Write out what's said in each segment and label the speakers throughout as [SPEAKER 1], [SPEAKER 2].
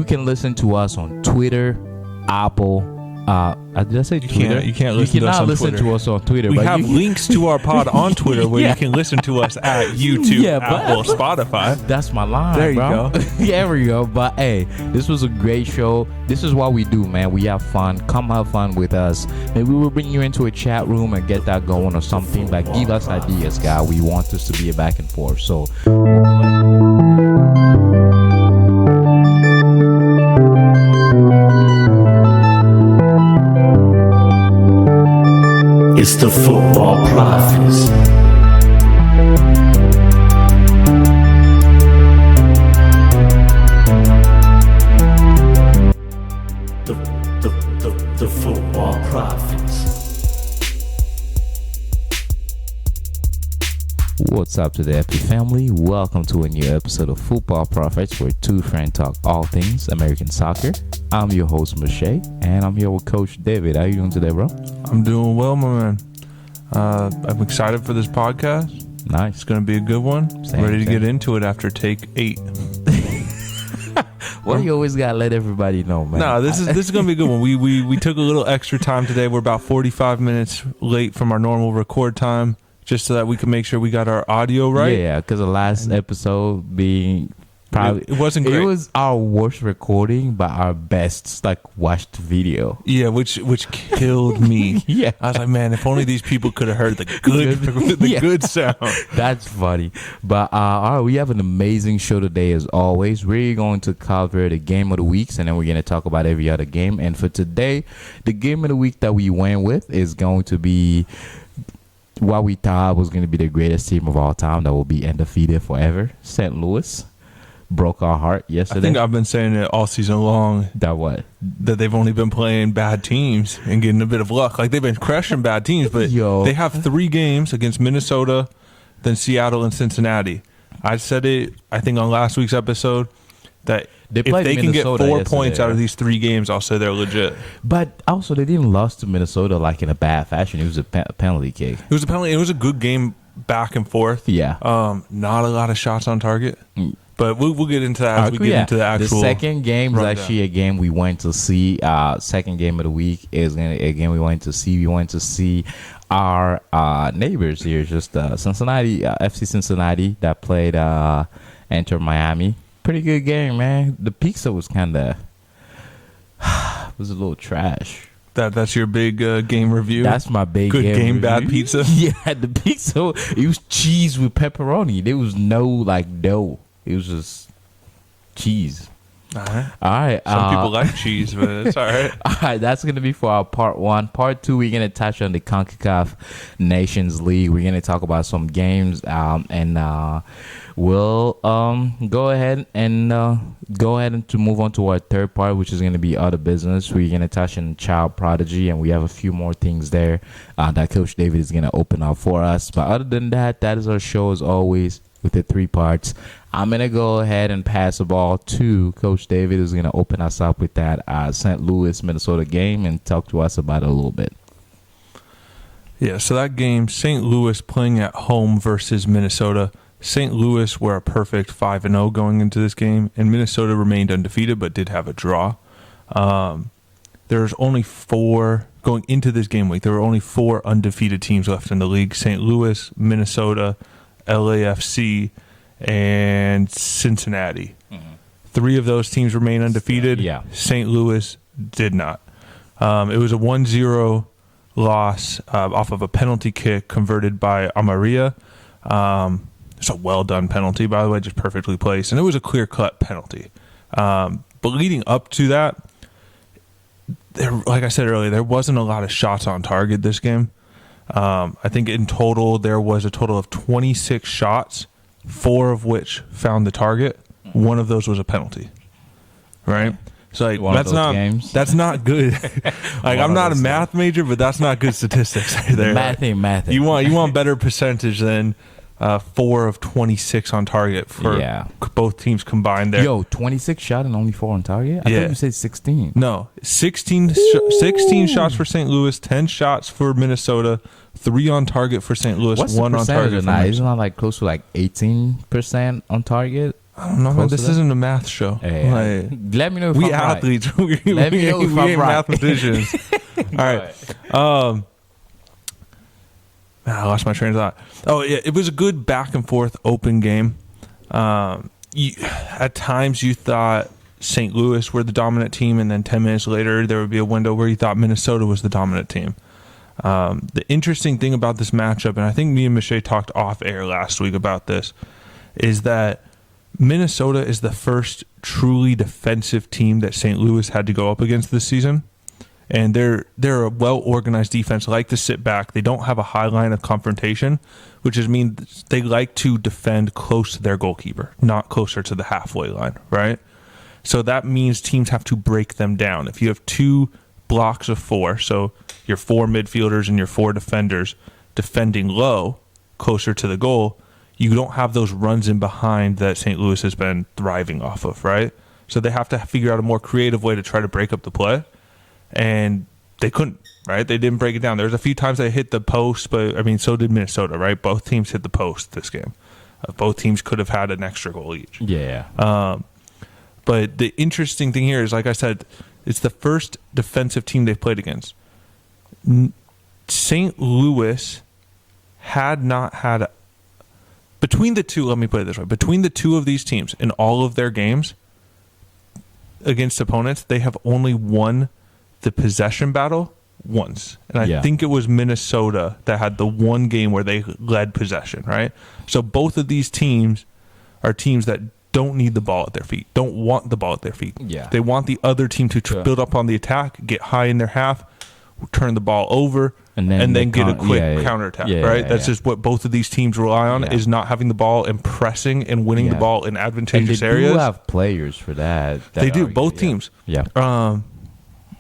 [SPEAKER 1] can listen to us on Twitter, Apple. Did I say Twitter?
[SPEAKER 2] You can't listen to us on Twitter.
[SPEAKER 1] To us on Twitter.
[SPEAKER 2] We have links to our pod on Twitter where you can listen to us at YouTube, Apple, Spotify.
[SPEAKER 1] That's my line,
[SPEAKER 2] there you
[SPEAKER 1] bro.
[SPEAKER 2] go.
[SPEAKER 1] There we go. But hey, this was a great show. This is what we do, man. We have fun. Come have fun with us. Maybe we'll bring you into a chat room and get that going or something. But give us ideas, guy. We want this to be a back and forth. So.
[SPEAKER 3] It's the Football Prophets. The Football Prophets.
[SPEAKER 1] What's up to the Ep9 family? Welcome to a new episode of Football Prophets, where two friends talk all things American soccer. I'm your host, Matchday, and I'm here with Coach David. How you doing today, bro?
[SPEAKER 2] I'm doing well, my man. I'm excited for this podcast.
[SPEAKER 1] Nice.
[SPEAKER 2] It's going to be a good one. Ready to get into it after take 8.
[SPEAKER 1] Well, you always got to let everybody know, man.
[SPEAKER 2] No, this is going to be a good one. We took a little extra time today. We're about 45 minutes late from our normal record time, just so that we can make sure we got our audio right.
[SPEAKER 1] Yeah, because the last episode being probably
[SPEAKER 2] it wasn't great.
[SPEAKER 1] It was our worst recording, but our best watched video.
[SPEAKER 2] Yeah, which killed me.
[SPEAKER 1] Yeah,
[SPEAKER 2] I was like, man, if only these people could have heard the good sound.
[SPEAKER 1] That's funny. But all right, we have an amazing show today as always. We're going to cover the game of the weeks, and then we're going to talk about every other game. And for today, the game of the week that we went with is going to be what we thought was going to be the greatest team of all time that will be undefeated forever. St. Louis broke our heart yesterday.
[SPEAKER 2] I think I've been saying it all season long.
[SPEAKER 1] That
[SPEAKER 2] they've only been playing bad teams and getting a bit of luck. Like, they've been crushing bad teams, but they have 3 games against Minnesota, then Seattle and Cincinnati. I said it, I think, on last week's episode, that if they can get 4 points out of these 3 games, I'll say they're legit.
[SPEAKER 1] But also, they didn't lose to Minnesota in a bad fashion. It was a penalty kick.
[SPEAKER 2] It was a penalty. It was a good game back and forth.
[SPEAKER 1] Yeah.
[SPEAKER 2] Not a lot of shots on target. But we'll get into that as we get into the actual.
[SPEAKER 1] The second game is actually a game we went to see. Second game of the week is a game we went to see. We went to see our neighbors here, just Cincinnati, FC Cincinnati, that played Inter Miami. Pretty good game, man. The pizza was kind of was a little trash.
[SPEAKER 2] That's your big game review? That's my big good game review. Bad pizza?
[SPEAKER 1] Yeah, the pizza, it was cheese with pepperoni. There was no dough. It was just cheese.
[SPEAKER 2] All right. Some people like cheese, but it's all right.
[SPEAKER 1] All right, that's going to be for our part 1. Part 2, we're going to touch on the Concacaf Nations League. We're going to talk about some games, and we'll go ahead and to move on to our third part, which is going to be other business. We're going to touch on Child Protégé, and we have a few more things there that Coach David is going to open up for us. But other than that, that is our show as always with the 3 parts. I'm going to go ahead and pass the ball to Coach David, who's going to open us up with that St. Louis, Minnesota game and talk to us about it a little bit.
[SPEAKER 2] Yeah, so that game, St. Louis playing at home versus Minnesota. St. Louis were a perfect 5-0 going into this game, and Minnesota remained undefeated but did have a draw. There's only 4 going into this game week. There were only 4 undefeated teams left in the league: St. Louis, Minnesota, LAFC, and Cincinnati. 3 of those teams remain undefeated.
[SPEAKER 1] Yeah.
[SPEAKER 2] St. Louis did not. It was a 1-0 loss off of a penalty kick converted by Amaria. It's a well-done penalty, by the way, just perfectly placed. And it was a clear-cut penalty. But leading up to that, like I said earlier, there wasn't a lot of shots on target this game. I think in total, there was a total of 26 shots, 4 of which found the target. 1 of those was a penalty, right? So that's not good. I'm not a math major, but that's not good statistics right there.
[SPEAKER 1] Mathing.
[SPEAKER 2] You want better percentage than 4 of 26 on target for both teams combined there.
[SPEAKER 1] 26 shot and only 4 on target? I thought you said 16.
[SPEAKER 2] No, 16 shots for St. Louis, 10 shots for Minnesota, 3 on target for St. Louis,
[SPEAKER 1] What's
[SPEAKER 2] 1
[SPEAKER 1] the
[SPEAKER 2] on target for Minnesota.
[SPEAKER 1] Isn't that close to 18% on target?
[SPEAKER 2] I don't know, man. This isn't a math show.
[SPEAKER 1] Hey, let me know if
[SPEAKER 2] we
[SPEAKER 1] I'm
[SPEAKER 2] athletes.
[SPEAKER 1] Right. Let me know if
[SPEAKER 2] we
[SPEAKER 1] I'm
[SPEAKER 2] ain't
[SPEAKER 1] right.
[SPEAKER 2] mathematicians. All right. Man, I lost my train of thought. Oh, yeah. It was a good back and forth open game. At times you thought St. Louis were the dominant team, and then 10 minutes later there would be a window where you thought Minnesota was the dominant team. The interesting thing about this matchup, and I think me and Michelle talked off air last week about this, is that Minnesota is the first truly defensive team that St. Louis had to go up against this season. And they're a well-organized defense, like to sit back. They don't have a high line of confrontation, which means they like to defend close to their goalkeeper, not closer to the halfway line, right? So that means teams have to break them down. If you have two blocks of four, so your four midfielders and your four defenders defending low, closer to the goal, you don't have those runs in behind that St. Louis has been thriving off of, right? So they have to figure out a more creative way to try to break up the play. And they couldn't, right? They didn't break it down. There's a few times they hit the post, but I mean, so did Minnesota, right? Both teams hit the post this game. Both teams could have had an extra goal each.
[SPEAKER 1] Yeah.
[SPEAKER 2] But the interesting thing here is, like I said, it's the first defensive team they've played against. St. Louis had not had between the two, let me put it this way, between the two of these teams in all of their games against opponents, they have only won the possession battle once. And I think it was Minnesota that had the one game where they led possession, right? So both of these teams are teams that don't need the ball at their feet, don't want the ball at their feet.
[SPEAKER 1] Yeah.
[SPEAKER 2] They want the other team to build up on the attack, get high in their half, turn the ball over, and then get a quick counterattack, right? That's just what both of these teams rely on, is not having the ball and pressing and winning the ball in advantageous areas.
[SPEAKER 1] They do have players for that.
[SPEAKER 2] They do, both teams.
[SPEAKER 1] Yeah.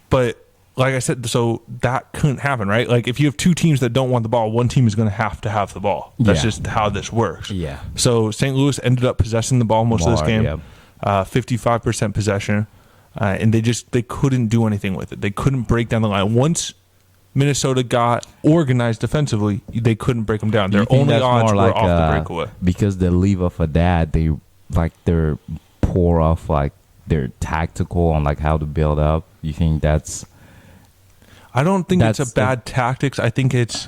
[SPEAKER 2] But like I said, so that couldn't happen, right? Like if you have two teams that don't want the ball, one team is going to have the ball. That's just how this works.
[SPEAKER 1] Yeah.
[SPEAKER 2] So St. Louis ended up possessing the ball most of this game, 55% possession, and they couldn't do anything with it. They couldn't break down the line. Once Minnesota got organized defensively, they couldn't break them down. Their only odds were off the breakaway.
[SPEAKER 1] Because they leave off of that, they're poor off they're tactical on how to build up. You think that's?
[SPEAKER 2] I don't think it's a bad tactics. I think it's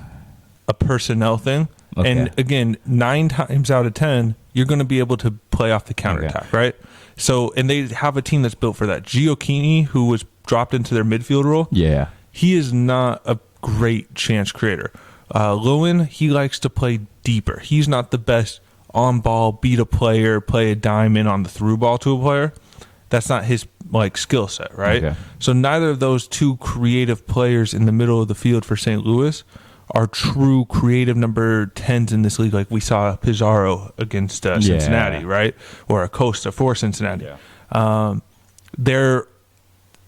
[SPEAKER 2] a personnel thing. Okay. And again, 9 times out of 10, you're going to be able to play off the counterattack, right? So, and they have a team that's built for that. Gioacchini, who was dropped into their midfield role, he is not a great chance creator. Lowen, he likes to play deeper. He's not the best on ball, beat a player, play a dime in on the through ball to a player. That's not his skill set, right? Okay. So neither of those two creative players in the middle of the field for St. Louis are true creative number 10s in this league, like we saw Pizarro against Cincinnati, right? Or Acosta for Cincinnati. Yeah.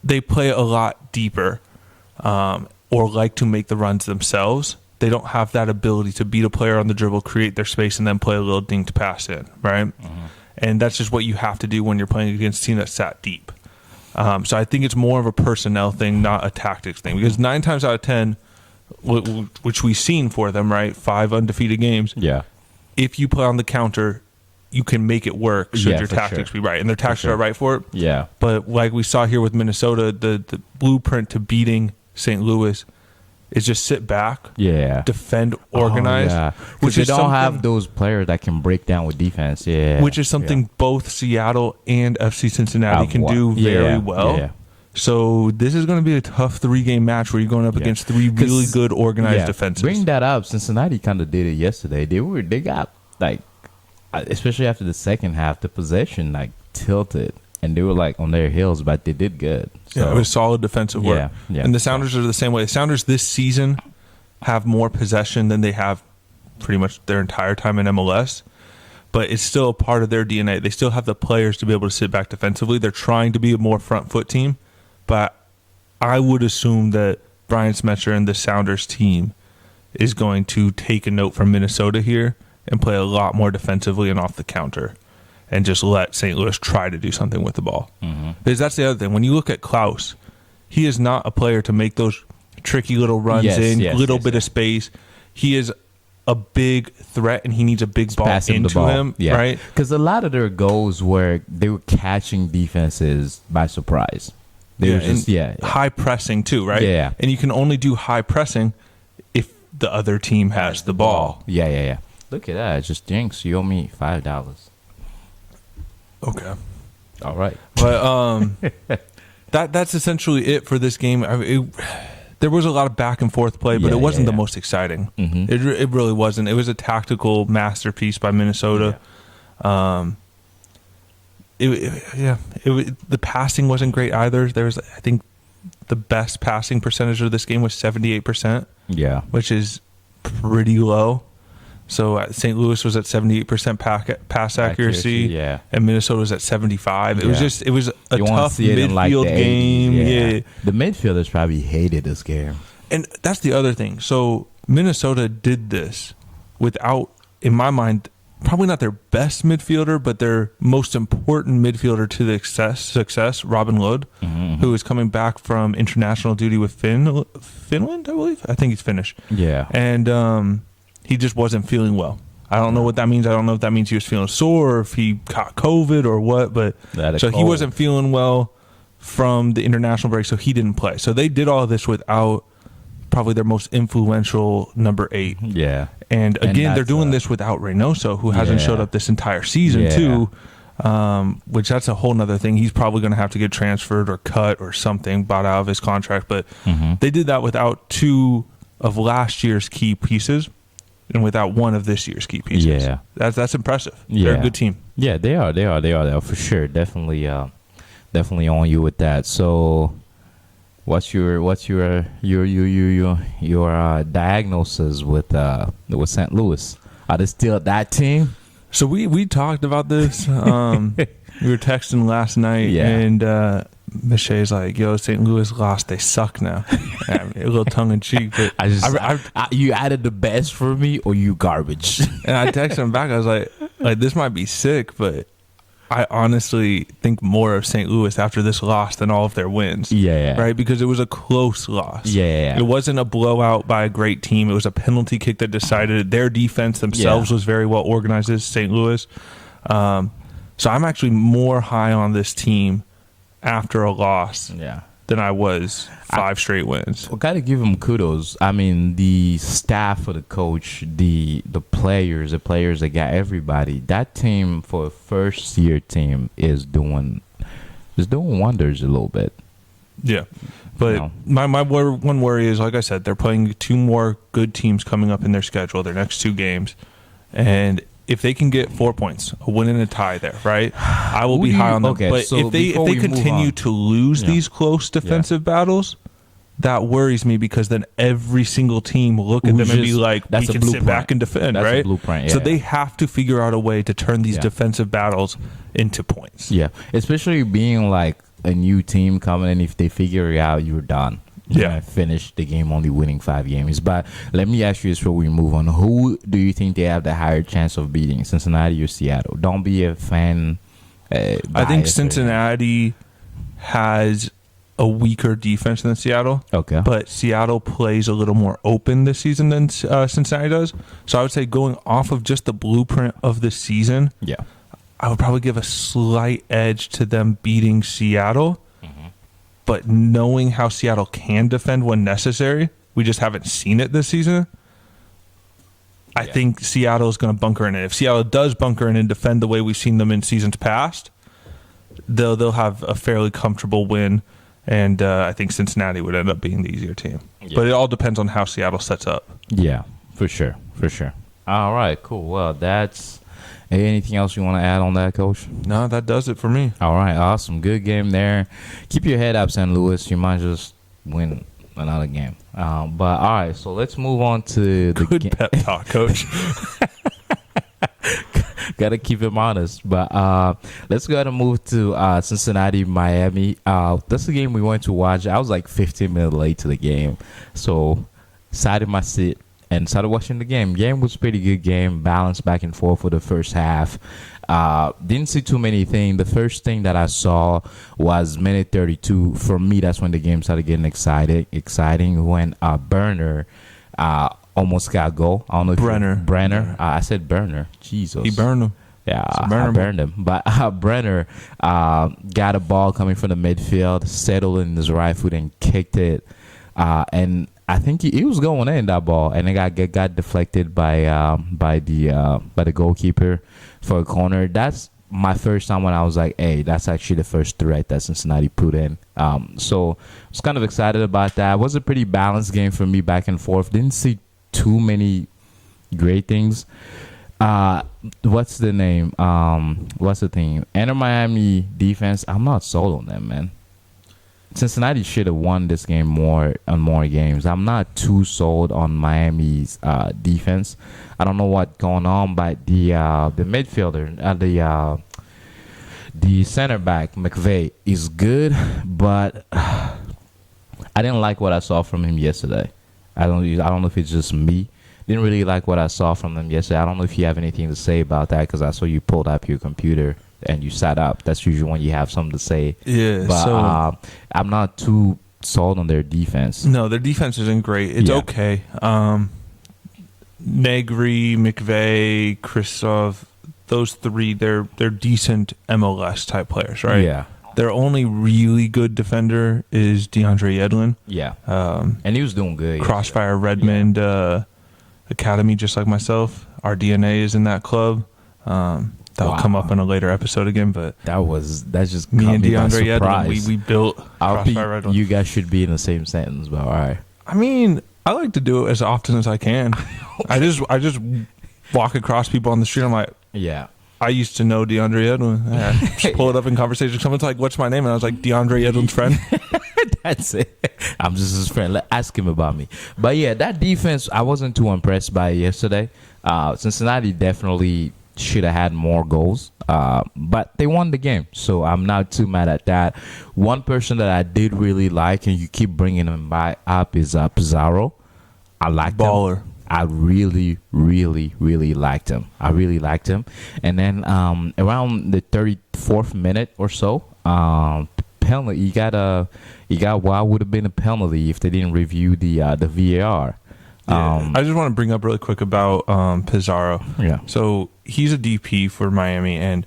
[SPEAKER 2] They play a lot deeper, or like to make the runs themselves. They don't have that ability to beat a player on the dribble, create their space, and then play a little dink to pass in, right? Mm-hmm. And that's just what you have to do when you're playing against a team that's sat deep. So I think it's more of a personnel thing, not a tactics thing. Because 9 times out of 10, which we've seen for them, right? 5 undefeated games. Yeah. If you play on the counter, you can make it work should your tactics be right. And their tactics are right for it. Yeah. But like we saw here with Minnesota, the blueprint to beating St. Louis is just sit back, defend, organize.
[SPEAKER 1] Which they don't have those players that can break down with defense. Yeah,
[SPEAKER 2] which is something both Seattle and FC Cincinnati can do very well. Yeah. So this is going to be a tough 3-game match where you're going up against 3 really good organized defenses.
[SPEAKER 1] Bring that up. Cincinnati kind of did it yesterday. They got especially after the second half, the possession tilted. And they were on their heels, but they did good. So.
[SPEAKER 2] Yeah, it was solid defensive work. Yeah. And the Sounders are the same way. The Sounders this season have more possession than they have pretty much their entire time in MLS. But it's still a part of their DNA. They still have the players to be able to sit back defensively. They're trying to be a more front foot team. But I would assume that Brian Smetzer and the Sounders team is going to take a note from Minnesota here and play a lot more defensively and off the counter. And just let St. Louis try to do something with the ball. Mm-hmm. Because that's the other thing. When you look at Klaus, he is not a player to make those tricky little runs of space. He is a big threat and he needs a big ball
[SPEAKER 1] passing
[SPEAKER 2] into
[SPEAKER 1] the ball.
[SPEAKER 2] him,
[SPEAKER 1] Yeah.
[SPEAKER 2] right?
[SPEAKER 1] Because a lot of their goals were they were catching defenses by surprise. They were just
[SPEAKER 2] high pressing too, right?
[SPEAKER 1] Yeah.
[SPEAKER 2] And you can only do high pressing if the other team has the ball.
[SPEAKER 1] Yeah. Look at that. Just Jinx, you owe me $5.
[SPEAKER 2] Okay.
[SPEAKER 1] All right.
[SPEAKER 2] But that's essentially it for this game. I mean, there was a lot of back and forth play, but it wasn't the most exciting.
[SPEAKER 1] Mm-hmm.
[SPEAKER 2] It really wasn't. It was a tactical masterpiece by Minnesota. The passing wasn't great either. There was, I think, the best passing percentage of this game was 78%.
[SPEAKER 1] Yeah.
[SPEAKER 2] Which is pretty low. So St. Louis was at 78% pass accuracy, and Minnesota was at 75. It was a tough midfield game. Yeah.
[SPEAKER 1] The midfielders probably hated this game.
[SPEAKER 2] And that's the other thing. So Minnesota did this without, in my mind, probably not their best midfielder, but their most important midfielder to the success, Robin Lod, who is coming back from international duty with Finland, I believe. I think he's Finnish.
[SPEAKER 1] Yeah.
[SPEAKER 2] And he just wasn't feeling well. I don't know what that means. I don't know if that means he was feeling sore or if he caught COVID or what. But so he wasn't feeling well from the international break, so he didn't play. So they did all of this without probably their most influential number 8.
[SPEAKER 1] Yeah.
[SPEAKER 2] And again, they're doing this without Reynoso, who hasn't showed up this entire season too. Which that's a whole nother thing. He's probably going to have to get transferred or cut or something, bought out of his contract. But they did that without 2 of last year's key pieces. And without 1 of this year's key pieces.
[SPEAKER 1] Yeah.
[SPEAKER 2] That's impressive. They're a good team.
[SPEAKER 1] Yeah, they are for sure. Definitely on you with that. So what's your diagnosis with St. Louis? Are they still that team?
[SPEAKER 2] So we talked about this. We were texting last night and Michelle's like, yo, St. Louis lost. They suck now. A little tongue in cheek. But
[SPEAKER 1] you added the best for me or you garbage?
[SPEAKER 2] And I texted him back. I was like, this might be sick, but I honestly think more of St. Louis after this loss than all of their wins.
[SPEAKER 1] Yeah.
[SPEAKER 2] Right? Because it was a close loss.
[SPEAKER 1] Yeah.
[SPEAKER 2] It wasn't a blowout by a great team. It was a penalty kick that decided it. Their defense themselves was very well organized as St. Louis. So I'm actually more high on this team after a loss than I was 5 straight wins.
[SPEAKER 1] I got to give them kudos. I mean, the staff of the coach, the players that got everybody. That team for a first year team is doing wonders a little bit.
[SPEAKER 2] Yeah. But my one worry is, like I said, they're playing 2 more good teams coming up in their schedule, their next 2 games. And if they can get 4 points, a win and a tie there, right? I will be high on them.
[SPEAKER 1] Okay,
[SPEAKER 2] but
[SPEAKER 1] so
[SPEAKER 2] if they continue to lose these close defensive battles, that worries me because then every single team will look at them and be like, we can sit back and defend,
[SPEAKER 1] that's
[SPEAKER 2] right?
[SPEAKER 1] A blueprint,
[SPEAKER 2] So they have to figure out a way to turn these defensive battles into points.
[SPEAKER 1] Yeah, especially being like a new team coming in. If they figure it out, you're done. Finish the game only winning 5 games. But let me ask you this before we move on. Who do you think they have the higher chance of beating, Cincinnati or Seattle? Don't be a fan.
[SPEAKER 2] I think Cincinnati has a weaker defense than Seattle.
[SPEAKER 1] Okay.
[SPEAKER 2] But Seattle plays a little more open this season than Cincinnati does. So I would say going off of just the blueprint of the season, I would probably give a slight edge to them beating Seattle. But knowing how Seattle can defend when necessary, we just haven't seen it this season. I think Seattle is going to bunker in it. If Seattle does bunker in and defend the way we've seen them in seasons past, they'll have a fairly comfortable win. And I think Cincinnati would end up being the easier team. Yeah. But it all depends on how Seattle sets up.
[SPEAKER 1] Yeah, for sure. All right, cool. Well, that's... Anything else you want to add on that, Coach?
[SPEAKER 2] No, that does it for me.
[SPEAKER 1] All right, awesome. Good game there. Keep your head up, St. Louis. You might just win another game. But, all right, so let's move on to the
[SPEAKER 2] Good pep talk, Coach.
[SPEAKER 1] Got to keep him honest. But let's go ahead and move to Cincinnati, Miami. That's the game we went to watch. I was like 15 minutes late to the game. So, sat in my seat and started watching the game. Game was a pretty good game, balanced back and forth for the first half. Didn't see too many things. The first thing that I saw was minute 32. For me, that's when the game started getting exciting when Burner almost got a goal. I don't know if Brenner. I said Burner. Jesus.
[SPEAKER 2] He burned him.
[SPEAKER 1] Yeah, I burned him. But Brenner got a ball coming from the midfield, settled in his right foot and kicked it. And I think he was going in that ball, and it got deflected by the goalkeeper for a corner. That's my first time when I was like, hey, that's actually the first threat that Cincinnati put in. So I was kind of excited about that. It was a pretty balanced game for me, back and forth. Didn't see too many great things. What's the name? What's the thing? Inter Miami defense. I'm not sold on them, man. Cincinnati should have won this game more games. I'm not too sold on Miami's defense. I don't know what's going on, but the midfielder, the center back McVay is good, but I didn't like what I saw from him yesterday. I don't know if it's just me. Didn't really like what I saw from them yesterday. I don't know if you have anything to say about that, because I saw you pulled up your computer and you sat up. That's usually when you have something to say.
[SPEAKER 2] Yeah,
[SPEAKER 1] but
[SPEAKER 2] so
[SPEAKER 1] I'm not too sold on their defense.
[SPEAKER 2] No, their defense isn't great. It's okay. Negri, McVay, Kristov, those three, they're decent MLS type players, right?
[SPEAKER 1] Yeah.
[SPEAKER 2] Their only really good defender is DeAndre Yedlin.
[SPEAKER 1] Yeah. And he was doing good.
[SPEAKER 2] Crossfire Redmond Academy, just like myself. Our DNA is in that club. That'll come up in a later episode again, but
[SPEAKER 1] that's just
[SPEAKER 2] me and
[SPEAKER 1] DeAndre
[SPEAKER 2] Yedlin, we built Crossfire Redmond.
[SPEAKER 1] You guys should be in the same sentence, but all right.
[SPEAKER 2] I mean, I like to do it as often as I can. I just walk across people on the street. I'm like,
[SPEAKER 1] yeah.
[SPEAKER 2] I used to know DeAndre Yedlin. I just pull it up in conversation. Someone's like, "What's my name?" And I was like, "DeAndre Yedlin's friend."
[SPEAKER 1] That's it. I'm just his friend. Ask him about me. But yeah, that defense, I wasn't too impressed by yesterday. Cincinnati definitely should have had more goals, but they won the game, so I'm not too mad at that. One person that I did really like, and you keep bringing him up, is Pizarro. I like
[SPEAKER 2] baller.
[SPEAKER 1] I really, really, really liked him. And then around the 34th minute or so, penalty. He got what would have been a penalty if they didn't review the VAR.
[SPEAKER 2] I just want to bring up really quick about Pizarro.
[SPEAKER 1] Yeah.
[SPEAKER 2] So he's a DP for Miami, and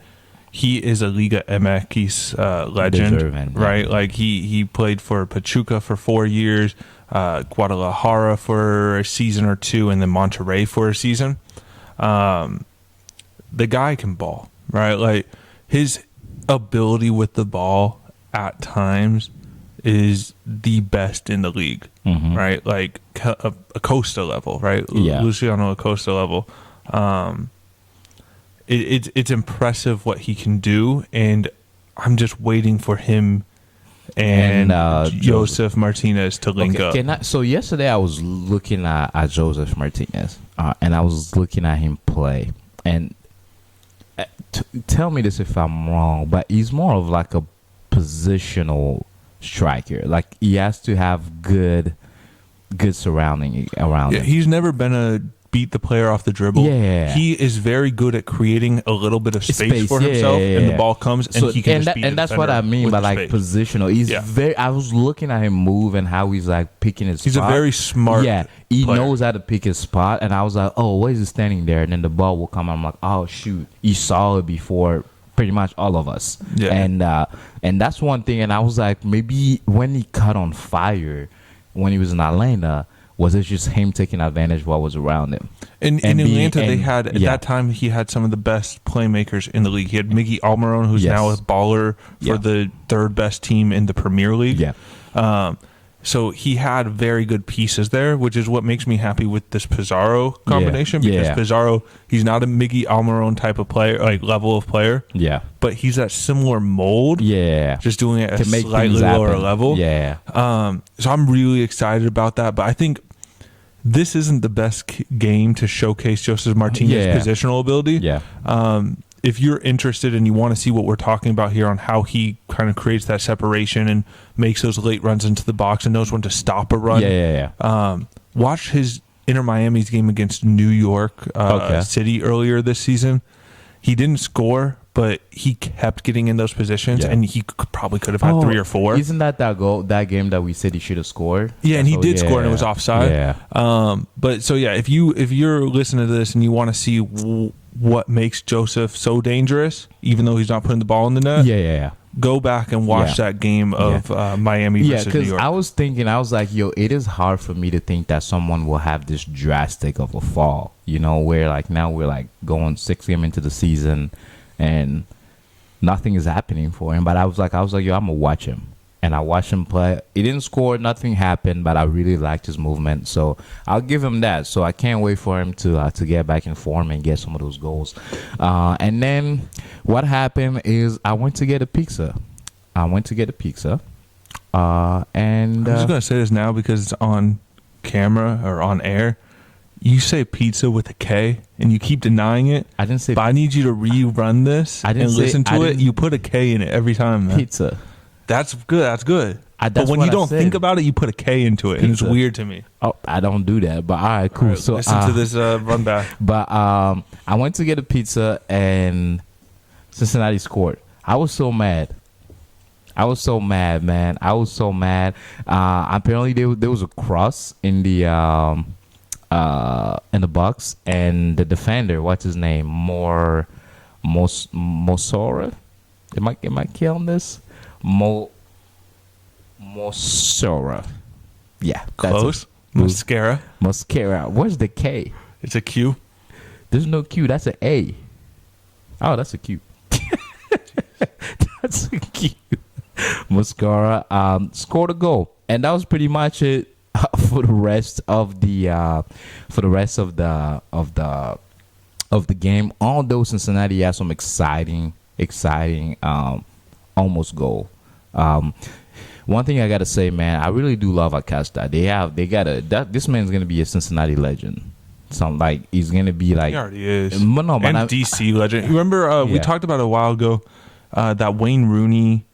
[SPEAKER 2] he is a Liga MX legend, right? Like he played for Pachuca for 4 years, Guadalajara for a season or two, and then Monterrey for a season. The guy can ball, right? Like his ability with the ball at times is the best in the league, right? Like Acosta level, right?
[SPEAKER 1] Yeah.
[SPEAKER 2] Luciano Acosta level. It's impressive what he can do, and I'm just waiting for him and Joseph Martinez to link up.
[SPEAKER 1] So yesterday I was looking at Joseph Martinez, and I was looking at him play, and tell me this if I'm wrong, but he's more of like a positional striker. Like he has to have good surrounding around him.
[SPEAKER 2] He's never been a beat the player off the dribble.
[SPEAKER 1] Yeah,
[SPEAKER 2] he is very good at creating a little bit of space for himself, and the ball comes, and he can just beat
[SPEAKER 1] and that's what I mean by like positional. He's very. I was looking at him move and how he's like picking his.
[SPEAKER 2] He's
[SPEAKER 1] spot.
[SPEAKER 2] a very smart.
[SPEAKER 1] Yeah, he
[SPEAKER 2] player.
[SPEAKER 1] knows how to pick his spot, and I was like, oh, why is he standing there? And then the ball will come. I'm like, oh shoot, he saw it before. Pretty much all of us. Yeah. And that's one thing. And I was like, maybe when he caught on fire when he was in Atlanta, was it just him taking advantage of what was around him?
[SPEAKER 2] In Atlanta, they had at that time he had some of the best playmakers in the league. He had Miggy Almiron, who's now a baller for the third best team in the Premier League.
[SPEAKER 1] Yeah.
[SPEAKER 2] So he had very good pieces there, which is what makes me happy with this Pizarro combination. Because Pizarro, he's not a Miggy Almiron type of player, like level of player.
[SPEAKER 1] Yeah.
[SPEAKER 2] But he's that similar mold.
[SPEAKER 1] Yeah.
[SPEAKER 2] Just doing it at a slightly lower level.
[SPEAKER 1] Yeah.
[SPEAKER 2] So I'm really excited about that. But I think this isn't the best game to showcase Joseph Martinez's positional ability.
[SPEAKER 1] Yeah.
[SPEAKER 2] If you're interested and you want to see what we're talking about here on how he kind of creates that separation and makes those late runs into the box and knows when to stop a run. Watch his Inter Miami's game against New York City earlier this season. He didn't score, but he kept getting in those positions, and he probably could have had 3 or 4.
[SPEAKER 1] Isn't that that game that we said he should have scored?
[SPEAKER 2] Yeah, and he did score, and it was offside.
[SPEAKER 1] Yeah.
[SPEAKER 2] But so yeah, if you're listening to this and you want to see what makes Joseph so dangerous, even though he's not putting the ball in the net,
[SPEAKER 1] yeah.
[SPEAKER 2] Go back and watch that game of Miami versus New York.
[SPEAKER 1] I was thinking, I was like, yo, it is hard for me to think that someone will have this drastic of a fall. You know, where like now we're like going 6 games into the season, and nothing is happening for him. But I was like, yo, I'm gonna watch him, and I watched him play. He didn't score, nothing happened, but I really liked his movement, so I'll give him that. So I can't wait for him to get back in form and get some of those goals. And then what happened is I went to get a pizza. And
[SPEAKER 2] I'm just gonna say this now because it's on camera or on air. You say pizza with a K, and you keep denying it.
[SPEAKER 1] I didn't say.
[SPEAKER 2] But I need you to rerun this and listen to it. You put a K in it every time, man.
[SPEAKER 1] Pizza.
[SPEAKER 2] That's good. That's good.
[SPEAKER 1] That's
[SPEAKER 2] but when you don't think about it, you put a K into it, and it's weird to me.
[SPEAKER 1] Oh, I don't do that. But all right, cool.
[SPEAKER 2] All right, so listen to this run back.
[SPEAKER 1] But I went to get a pizza, and Cincinnati scored. I was so mad. Man. I was so mad. Apparently, there was a cross in the box, and the defender, what's his name, Mosora? Am I killing this? Mosora. Yeah,
[SPEAKER 2] close. Mascara.
[SPEAKER 1] Where's the K?
[SPEAKER 2] It's a Q.
[SPEAKER 1] There's no Q. That's an A. Oh, that's a Q. That's a Q. Mascara scored a goal, and that was pretty much it for the rest of the game. Although Cincinnati had some exciting almost goal. One thing I gotta say, man, I really do love Acosta. This man's gonna be a Cincinnati legend. He's gonna be like,
[SPEAKER 2] he already is.
[SPEAKER 1] And
[SPEAKER 2] DC legend. You remember we talked about it a while ago that Wayne Rooney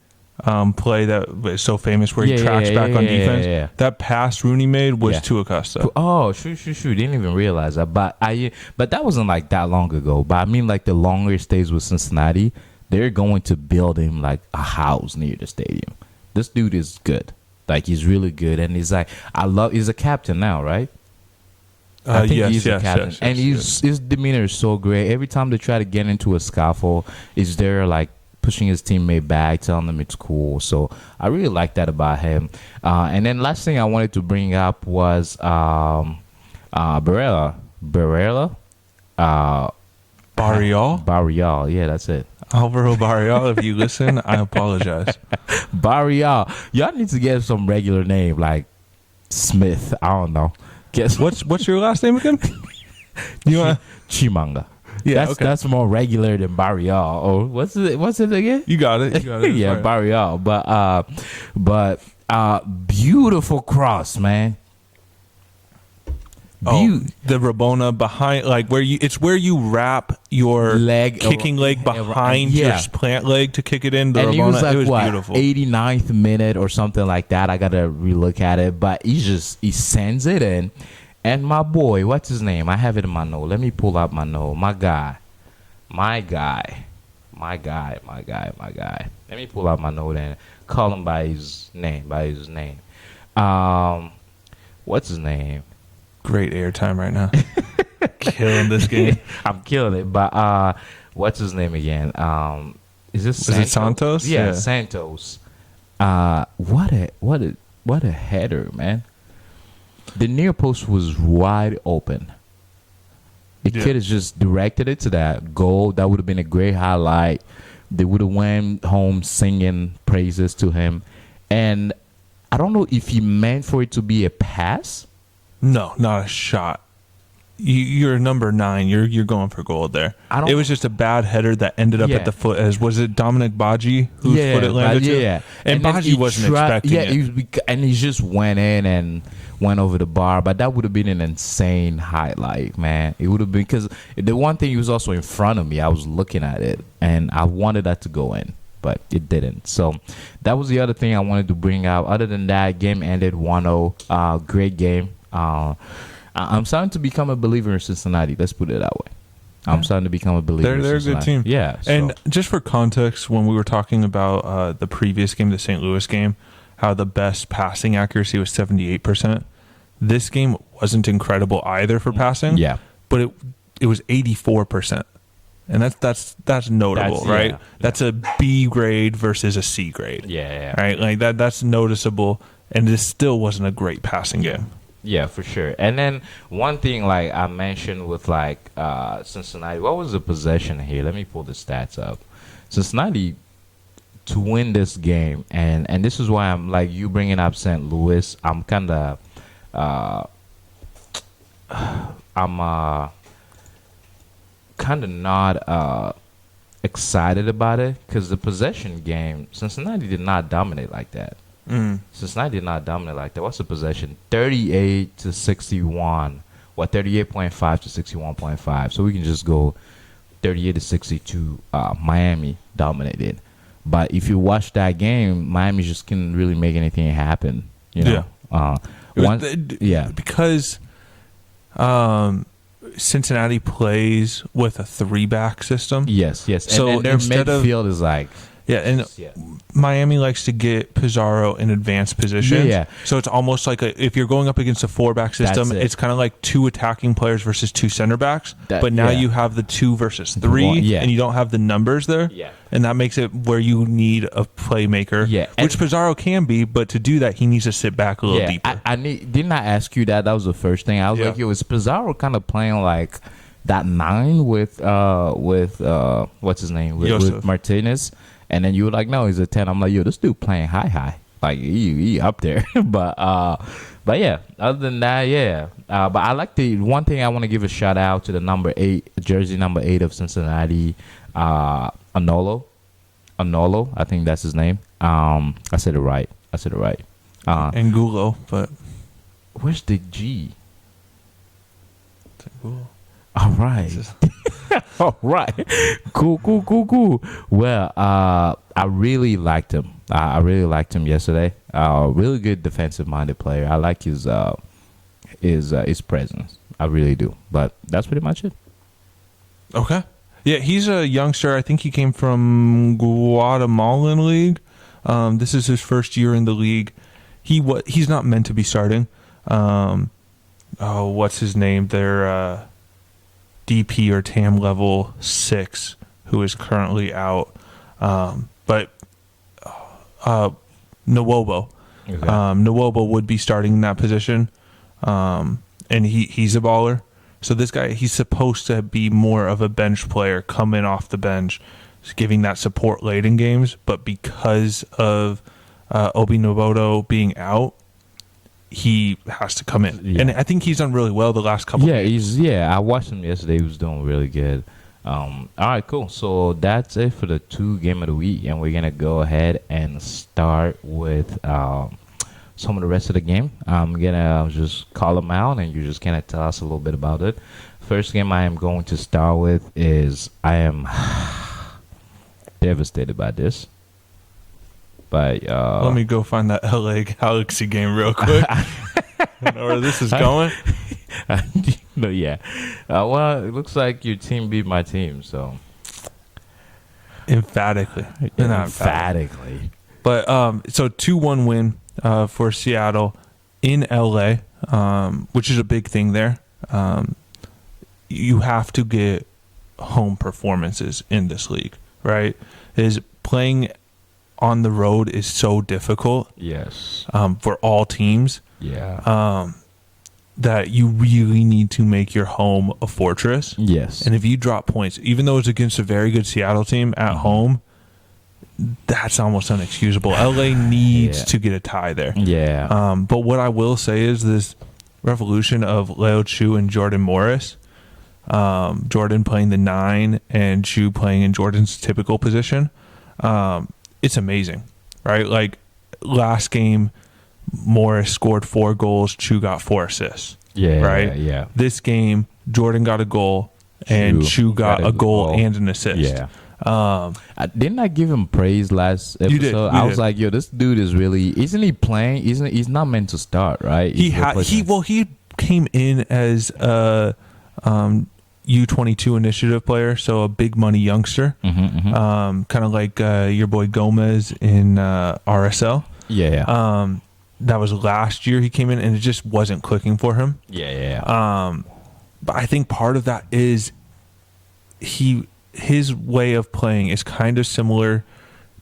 [SPEAKER 2] play that is so famous where he tracks back on defense.
[SPEAKER 1] Yeah.
[SPEAKER 2] That pass Rooney made was to Acosta.
[SPEAKER 1] Oh, sure. Didn't even realize that. But that wasn't like that long ago. But I mean, like the longer he stays with Cincinnati, they're going to build him like a house near the stadium. This dude is good. Like he's really good, and he's like he's a captain now, right? I think he's a captain, and his demeanor is so great. Every time they try to get into a scuffle, he's there like pushing his teammate back, telling them it's cool. So I really like that about him. And then last thing I wanted to bring up was Barella.
[SPEAKER 2] Barrial?
[SPEAKER 1] Barrial, yeah, that's it.
[SPEAKER 2] Alvaro Barrial, if you listen, I apologize.
[SPEAKER 1] Barrial. Y'all need to get some regular name like Smith. I don't know. Guess
[SPEAKER 2] what's your last name again?
[SPEAKER 1] Chimanga.
[SPEAKER 2] Yeah,
[SPEAKER 1] that's more regular than Barrial. Or what's it again?
[SPEAKER 2] You got it.
[SPEAKER 1] Yeah, Barrial. But beautiful cross, man.
[SPEAKER 2] The Rabona behind, like where you wrap your kicking leg behind your plant leg to kick it in.
[SPEAKER 1] And
[SPEAKER 2] Rabona,
[SPEAKER 1] it was like
[SPEAKER 2] beautiful.
[SPEAKER 1] 89th minute or something like that. I gotta relook at it, but he sends it in. And my boy, what's his name? I have it in my note. Let me pull out my note. My guy. Let me pull out my note and call him by his name. What's his name?
[SPEAKER 2] Great airtime right now. Killing this game.
[SPEAKER 1] I'm killing it. But what's his name again? Is this Santos?
[SPEAKER 2] Is it Santos?
[SPEAKER 1] Yeah, Santos. What a header, man. The near post was wide open. The kid has just directed it to that goal. That would have been a great highlight. They would have went home singing praises to him. And I don't know if he meant for it to be a pass.
[SPEAKER 2] No, not a shot. You're number 9. You're going for goal there. It was just a bad header that ended up at the foot. Was it Dominic Baji whose foot it landed to?
[SPEAKER 1] Yeah.
[SPEAKER 2] And Baji wasn't expecting it.
[SPEAKER 1] And he just went in and went over the bar. But that would have been an insane highlight, man. It would have been, because the one thing, he was also in front of me. I was looking at it, and I wanted that to go in, but it didn't. So that was the other thing I wanted to bring out. Other than that, game ended 1-0. Great game. I'm starting to become a believer in Cincinnati. Let's put it that way. I'm starting to become a believer.
[SPEAKER 2] They're a good team.
[SPEAKER 1] Yeah.
[SPEAKER 2] And just for context, when we were talking about the previous game, the St. Louis game, how the best passing accuracy was 78%. This game wasn't incredible either for passing.
[SPEAKER 1] Yeah.
[SPEAKER 2] But it was 84%. And that's notable, right?
[SPEAKER 1] Yeah.
[SPEAKER 2] That's a B grade versus a C grade.
[SPEAKER 1] Yeah.
[SPEAKER 2] Right? Like that's noticeable, and this still wasn't a great passing game.
[SPEAKER 1] Yeah, for sure. And then one thing, like I mentioned with like Cincinnati, what was the possession here? Let me pull the stats up. Cincinnati to win this game, and this is why I'm like you bringing up St. Louis. I'm kind of not excited about it because the possession game, Cincinnati did not dominate like that. Cincinnati did not dominate like that. What's the possession? 38 to 61. What, 38.5 to 61.5. So we can just go 38 to 62. Miami dominated. But if you watch that game, Miami just couldn't really make anything happen. You know?
[SPEAKER 2] Because Cincinnati plays with a 3-back system.
[SPEAKER 1] Yes.
[SPEAKER 2] So
[SPEAKER 1] and their midfield is like...
[SPEAKER 2] Miami likes to get Pizarro in advanced positions.
[SPEAKER 1] Yeah.
[SPEAKER 2] So it's almost like if you're going up against a 4-back system, it's kind of like 2 attacking players versus 2 center backs. But now you have the 2 versus 3, and you don't have the numbers there.
[SPEAKER 1] Yeah.
[SPEAKER 2] And that makes it where you need a playmaker.
[SPEAKER 1] Yeah.
[SPEAKER 2] Which Pizarro can be, but to do that, he needs to sit back a little deeper.
[SPEAKER 1] Didn't I ask you that? That was the first thing. I was like, was Pizarro kind of playing like that 9 with what's his name? With Martinez? And then you were like, no, he's a 10. I'm like, yo, this dude playing high. Like, he up there. but yeah, other than that, yeah. But I like the one thing I want to give a shout out to the jersey number 8 of Cincinnati, Anolo. I think that's his name. I said it right.
[SPEAKER 2] Angulo, but
[SPEAKER 1] where's the G?
[SPEAKER 2] Angulo.
[SPEAKER 1] All right. All right. Cool. Well, I really liked him. I really liked him yesterday. Really good defensive-minded player. I like his presence. I really do. But that's pretty much it.
[SPEAKER 2] Okay. Yeah, he's a youngster. I think he came from Guatemalan league. This is his first year in the league. He's not meant to be starting. What's his name? Their DP or TAM level 6, who is currently out. But Nwobo. Okay. Nwobo would be starting in that position. And he's a baller. So this guy, he's supposed to be more of a bench player, coming off the bench, giving that support late in games. But because of Obi Nobodo being out, he has to come in. Yeah. And I think he's done really well the last couple of games.
[SPEAKER 1] I watched him yesterday. He was doing really good. All right, cool. So that's it for the 2 game of the week. And we're going to go ahead and start with some of the rest of the game. I'm going to just call them out, and you're just going to tell us a little bit about it. First game I am going to start with is I am devastated by this. But
[SPEAKER 2] let me go find that LA Galaxy game real quick. I know where this is going.
[SPEAKER 1] Yeah. Well, it looks like your team beat my team, so
[SPEAKER 2] emphatically. But so 2-1 win for Seattle in LA, which is a big thing there. You have to get home performances in this league, right? Is playing on the road is so difficult.
[SPEAKER 1] Yes.
[SPEAKER 2] For all teams.
[SPEAKER 1] Yeah.
[SPEAKER 2] That you really need to make your home a fortress.
[SPEAKER 1] Yes.
[SPEAKER 2] And if you drop points, even though it's against a very good Seattle team at home, that's almost unexcusable. LA needs to get a tie there.
[SPEAKER 1] Yeah.
[SPEAKER 2] But what I will say is this revolution of Leo Chu and Jordan Morris. Jordan playing the 9 and Chu playing in Jordan's typical position. It's amazing, right? Like last game, Morris scored 4 goals, Chu got 4 assists.
[SPEAKER 1] Yeah,
[SPEAKER 2] right.
[SPEAKER 1] Yeah.
[SPEAKER 2] This game, Jordan got a goal, and Chu got a goal and an assist.
[SPEAKER 1] Yeah. Didn't I give him praise last episode?
[SPEAKER 2] You did.
[SPEAKER 1] I was like, yo, this dude is really. Isn't he playing? He's not meant to start, right?
[SPEAKER 2] He came in as U22 initiative player, so a big money youngster, kind of like your boy Gomez in RSL.
[SPEAKER 1] Yeah.
[SPEAKER 2] That was last year he came in, and it just wasn't clicking for him.
[SPEAKER 1] Yeah.
[SPEAKER 2] But I think part of that is his way of playing is kind of similar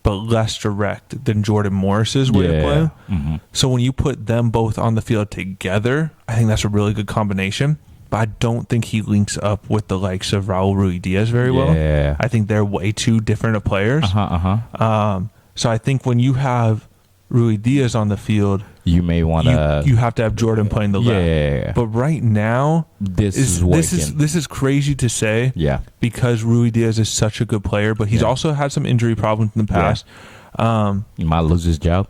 [SPEAKER 2] but less direct than Jordan Morris's way of playing. So when you put them both on the field together, I think that's a really good combination. But I don't think he links up with the likes of Raul Ruidiaz very well.
[SPEAKER 1] Yeah.
[SPEAKER 2] I think they're way too different of players. So I think when you have Ruidiaz on the field,
[SPEAKER 1] you may want to.
[SPEAKER 2] You have to have Jordan playing the left.
[SPEAKER 1] Yeah.
[SPEAKER 2] But right now,
[SPEAKER 1] This is
[SPEAKER 2] crazy to say.
[SPEAKER 1] Yeah.
[SPEAKER 2] Because Ruidiaz is such a good player, but he's also had some injury problems in the past.
[SPEAKER 1] He might lose his job.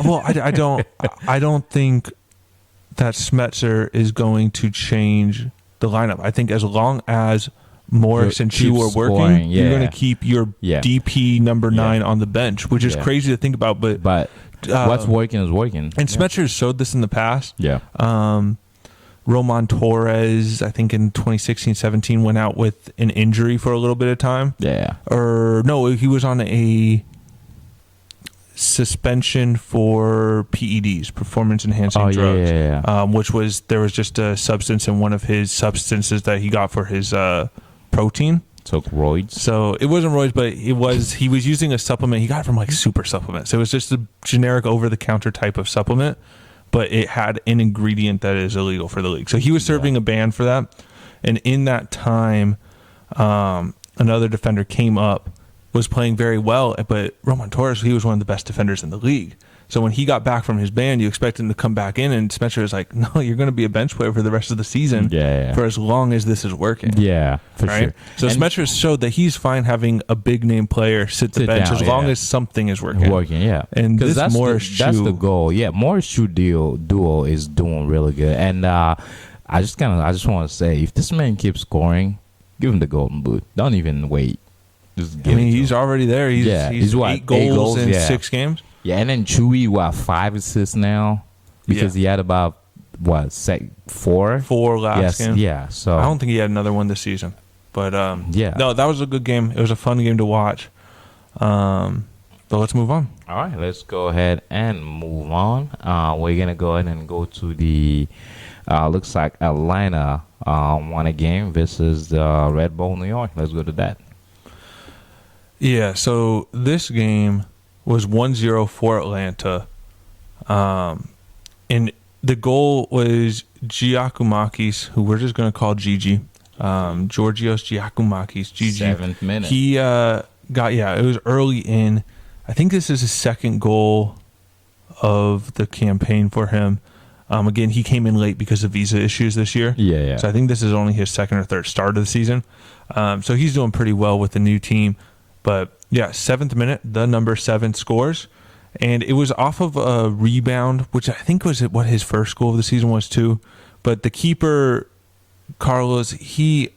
[SPEAKER 2] Well, I don't think that Smetzer is going to change the lineup. I think as long as Morris and Chu are working, you're going to keep your DP number 9 on the bench, which is crazy to think about. But
[SPEAKER 1] what's working is working.
[SPEAKER 2] And Smetzer has showed this in the past.
[SPEAKER 1] Yeah.
[SPEAKER 2] Roman Torres, I think in 2016-17, went out with an injury for a little bit of time.
[SPEAKER 1] Yeah.
[SPEAKER 2] Or no, he was on a suspension for PEDs, performance enhancing drugs, which was there was just a substance in one of his substances that he got for his protein.
[SPEAKER 1] Took roids.
[SPEAKER 2] So it wasn't roids, but he was using a supplement he got from like Super Supplements. It was just a generic over the counter type of supplement, but it had an ingredient that is illegal for the league. So he was serving a ban for that. And in that time, another defender came up, was playing very well, but Roman Torres, he was one of the best defenders in the league. So when he got back from his ban, you expect him to come back in, and Smetzer is like, no, you're going to be a bench player for the rest of the season for as long as this is working.
[SPEAKER 1] Yeah, for sure.
[SPEAKER 2] So Smetzer showed that he's fine having a big name player sit the bench as long as something is working. And this Morris-Chu,
[SPEAKER 1] that's the goal. Yeah, Morris-Chu duo is doing really good. And I just want to say, if this man keeps scoring, give him the golden boot. Don't even wait. Just give
[SPEAKER 2] he's already there. He's what, 8 goals in 6 games?
[SPEAKER 1] Yeah, and then Chewy, 5 assists now? Because he had about, 4?
[SPEAKER 2] 4 last game.
[SPEAKER 1] Yeah, so.
[SPEAKER 2] I don't think he had another one this season. But, no, that was a good game. It was a fun game to watch. But let's move on.
[SPEAKER 1] All right, let's go ahead and move on. We're going to go ahead and go to the, looks like Atlanta won a game versus the Red Bull New York. Let's go to that.
[SPEAKER 2] Yeah, so this game was 1-0 for Atlanta. And the goal was Giacomakis, who we're just going to call Gigi. Georgios Giacomakis, Gigi.
[SPEAKER 1] 7th minute.
[SPEAKER 2] He it was early in. I think this is his second goal of the campaign for him. Again, he came in late because of visa issues this year.
[SPEAKER 1] Yeah.
[SPEAKER 2] So I think this is only his second or third start of the season. So he's doing pretty well with the new team. But yeah, 7th minute, the number 7 scores. And it was off of a rebound, which I think was what his first goal of the season was too. But the keeper, Carlos, he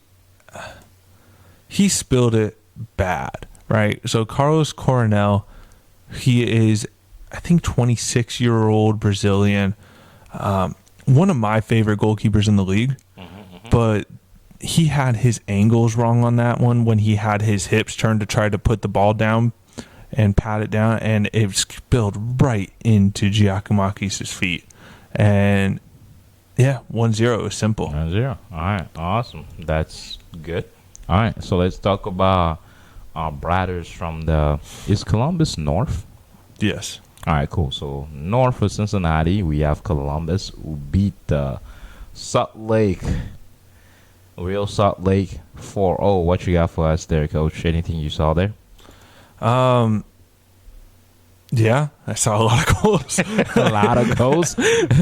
[SPEAKER 2] spilled it bad, right? So Carlos Coronel, he is, I think, 26-year-old Brazilian. One of my favorite goalkeepers in the league. But he had his angles wrong on that one when he had his hips turned to try to put the ball down and pat it down, and it spilled right into Giacomakis' feet. And yeah, 1-0. It was simple.
[SPEAKER 1] 1-0. All right, awesome. That's good. All right, so let's talk about Brothers from is Columbus North?
[SPEAKER 2] Yes.
[SPEAKER 1] All right, cool. So north of Cincinnati, we have Columbus, who beat Salt Lake. Real Salt Lake 4-0. What you got for us there, Coach? Anything you saw there?
[SPEAKER 2] Yeah, I saw a lot of goals.
[SPEAKER 1] A lot of goals?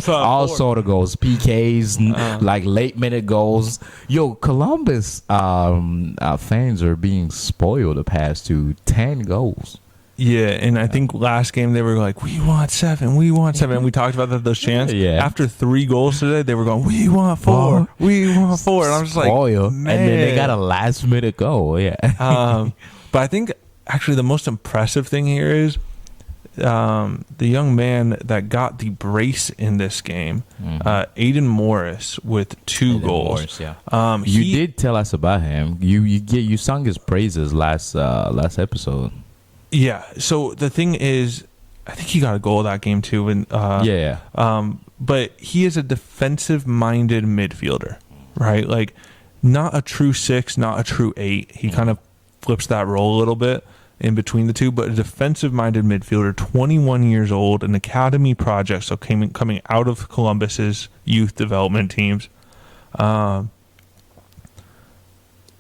[SPEAKER 1] All sort of goals. PKs, like late-minute goals. Yo, Columbus fans are being spoiled the past 10 goals.
[SPEAKER 2] Yeah, and I think last game they were like, we want 7, we want 7. And we talked about those chants.
[SPEAKER 1] Yeah.
[SPEAKER 2] After 3 goals today, they were going, we want 4, we want 4. And I'm just like, man.
[SPEAKER 1] And then they got a last-minute goal, yeah.
[SPEAKER 2] But I think actually the most impressive thing here is the young man that got the brace in this game, Aiden Morris, with 2 goals.
[SPEAKER 1] Morris, yeah. You did tell us about him. You sung his praises last episode.
[SPEAKER 2] Yeah. So the thing is, I think he got a goal that game too. And but he is a defensive-minded midfielder, right? Like, not a true 6, not a true 8. He kind of flips that role a little bit in between the two, but a defensive-minded midfielder, 21 years old, an academy project, so coming out of Columbus's youth development teams.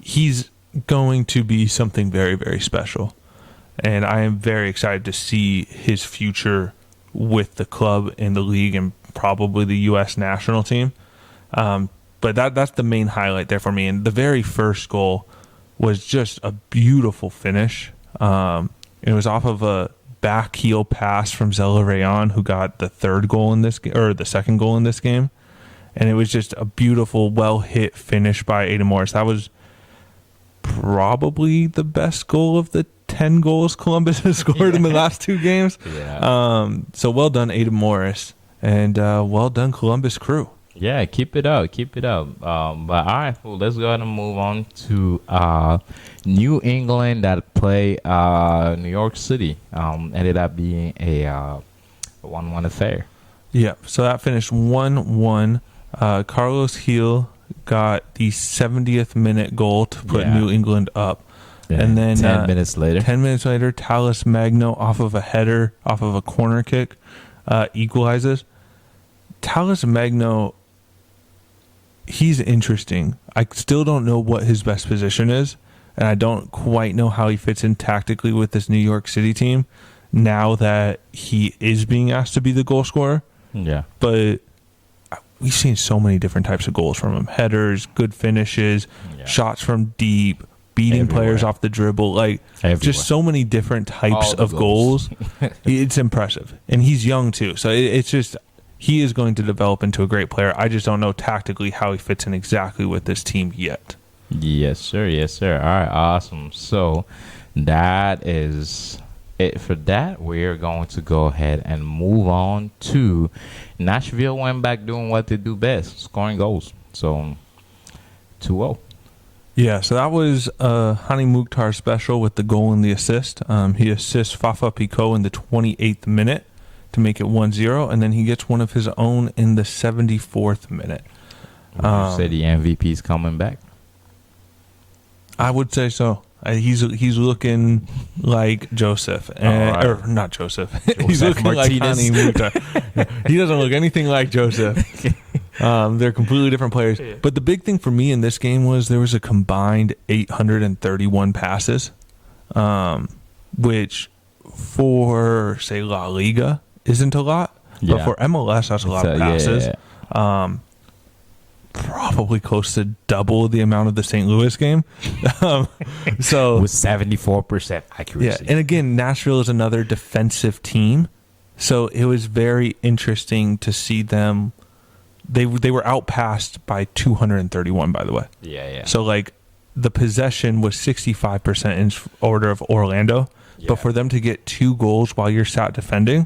[SPEAKER 2] He's going to be something very, very special, and I am very excited to see his future with the club in the league and probably the U.S. national team. But that's the main highlight there for me. And the very first goal was just a beautiful finish. It was off of a back heel pass from Zella Rayon, who got the third goal in this game, or the second goal in this game. And it was just a beautiful, well hit finish by Aiden Morris. That was probably the best goal of the 10 goals Columbus has scored in the last 2 games.
[SPEAKER 1] Yeah.
[SPEAKER 2] So well done, Aiden Morris, and well done, Columbus crew.
[SPEAKER 1] Yeah, keep it up. But all right, well, let's go ahead and move on to New England that play New York City. Ended up being a 1-1 affair.
[SPEAKER 2] Yeah, so that finished 1-1. Carlos Gil got the 70th minute goal to put New England up.
[SPEAKER 1] Yeah,
[SPEAKER 2] and then
[SPEAKER 1] 10 minutes later,
[SPEAKER 2] Talles Magno off of a header, off of a corner kick, equalizes. Talles Magno, he's interesting. I still don't know what his best position is, and I don't quite know how he fits in tactically with this New York City team now that he is being asked to be the goal scorer.
[SPEAKER 1] Yeah.
[SPEAKER 2] But we've seen so many different types of goals from him. Headers, good finishes, shots from deep, beating players off the dribble. Like, just so many different types of goals. It's impressive. And he's young, too. So it's just, he is going to develop into a great player. I just don't know tactically how he fits in exactly with this team yet.
[SPEAKER 1] Yes, sir. All right, awesome. So that is it for that. We're going to go ahead and move on to Nashville. Went back doing what they do best, scoring goals. So 2-0.
[SPEAKER 2] Yeah, so that was Hani Mukhtar special with the goal and the assist. He assists Fafa Picault in the 28th minute to make it 1-0, and then he gets one of his own in the 74th minute.
[SPEAKER 1] Would you say the MVP's coming back?
[SPEAKER 2] I would say so. He's looking like Joseph, or not Joseph. He's looking
[SPEAKER 1] Martinez.
[SPEAKER 2] like Hani Mukhtar. He doesn't look anything like Joseph. They're completely different players. But the big thing for me in this game was there was a combined 831 passes, which for, say, La Liga isn't a lot. But for MLS, that's a lot of passes. Probably close to double the amount of the St. Louis game. So
[SPEAKER 1] with 74% accuracy.
[SPEAKER 2] Yeah, and again, Nashville is another defensive team. So it was very interesting to see them. They were outpassed by 231, by the way.
[SPEAKER 1] Yeah.
[SPEAKER 2] So, like, the possession was 65% in order of Orlando. Yeah. But for them to get 2 goals while you're sat defending,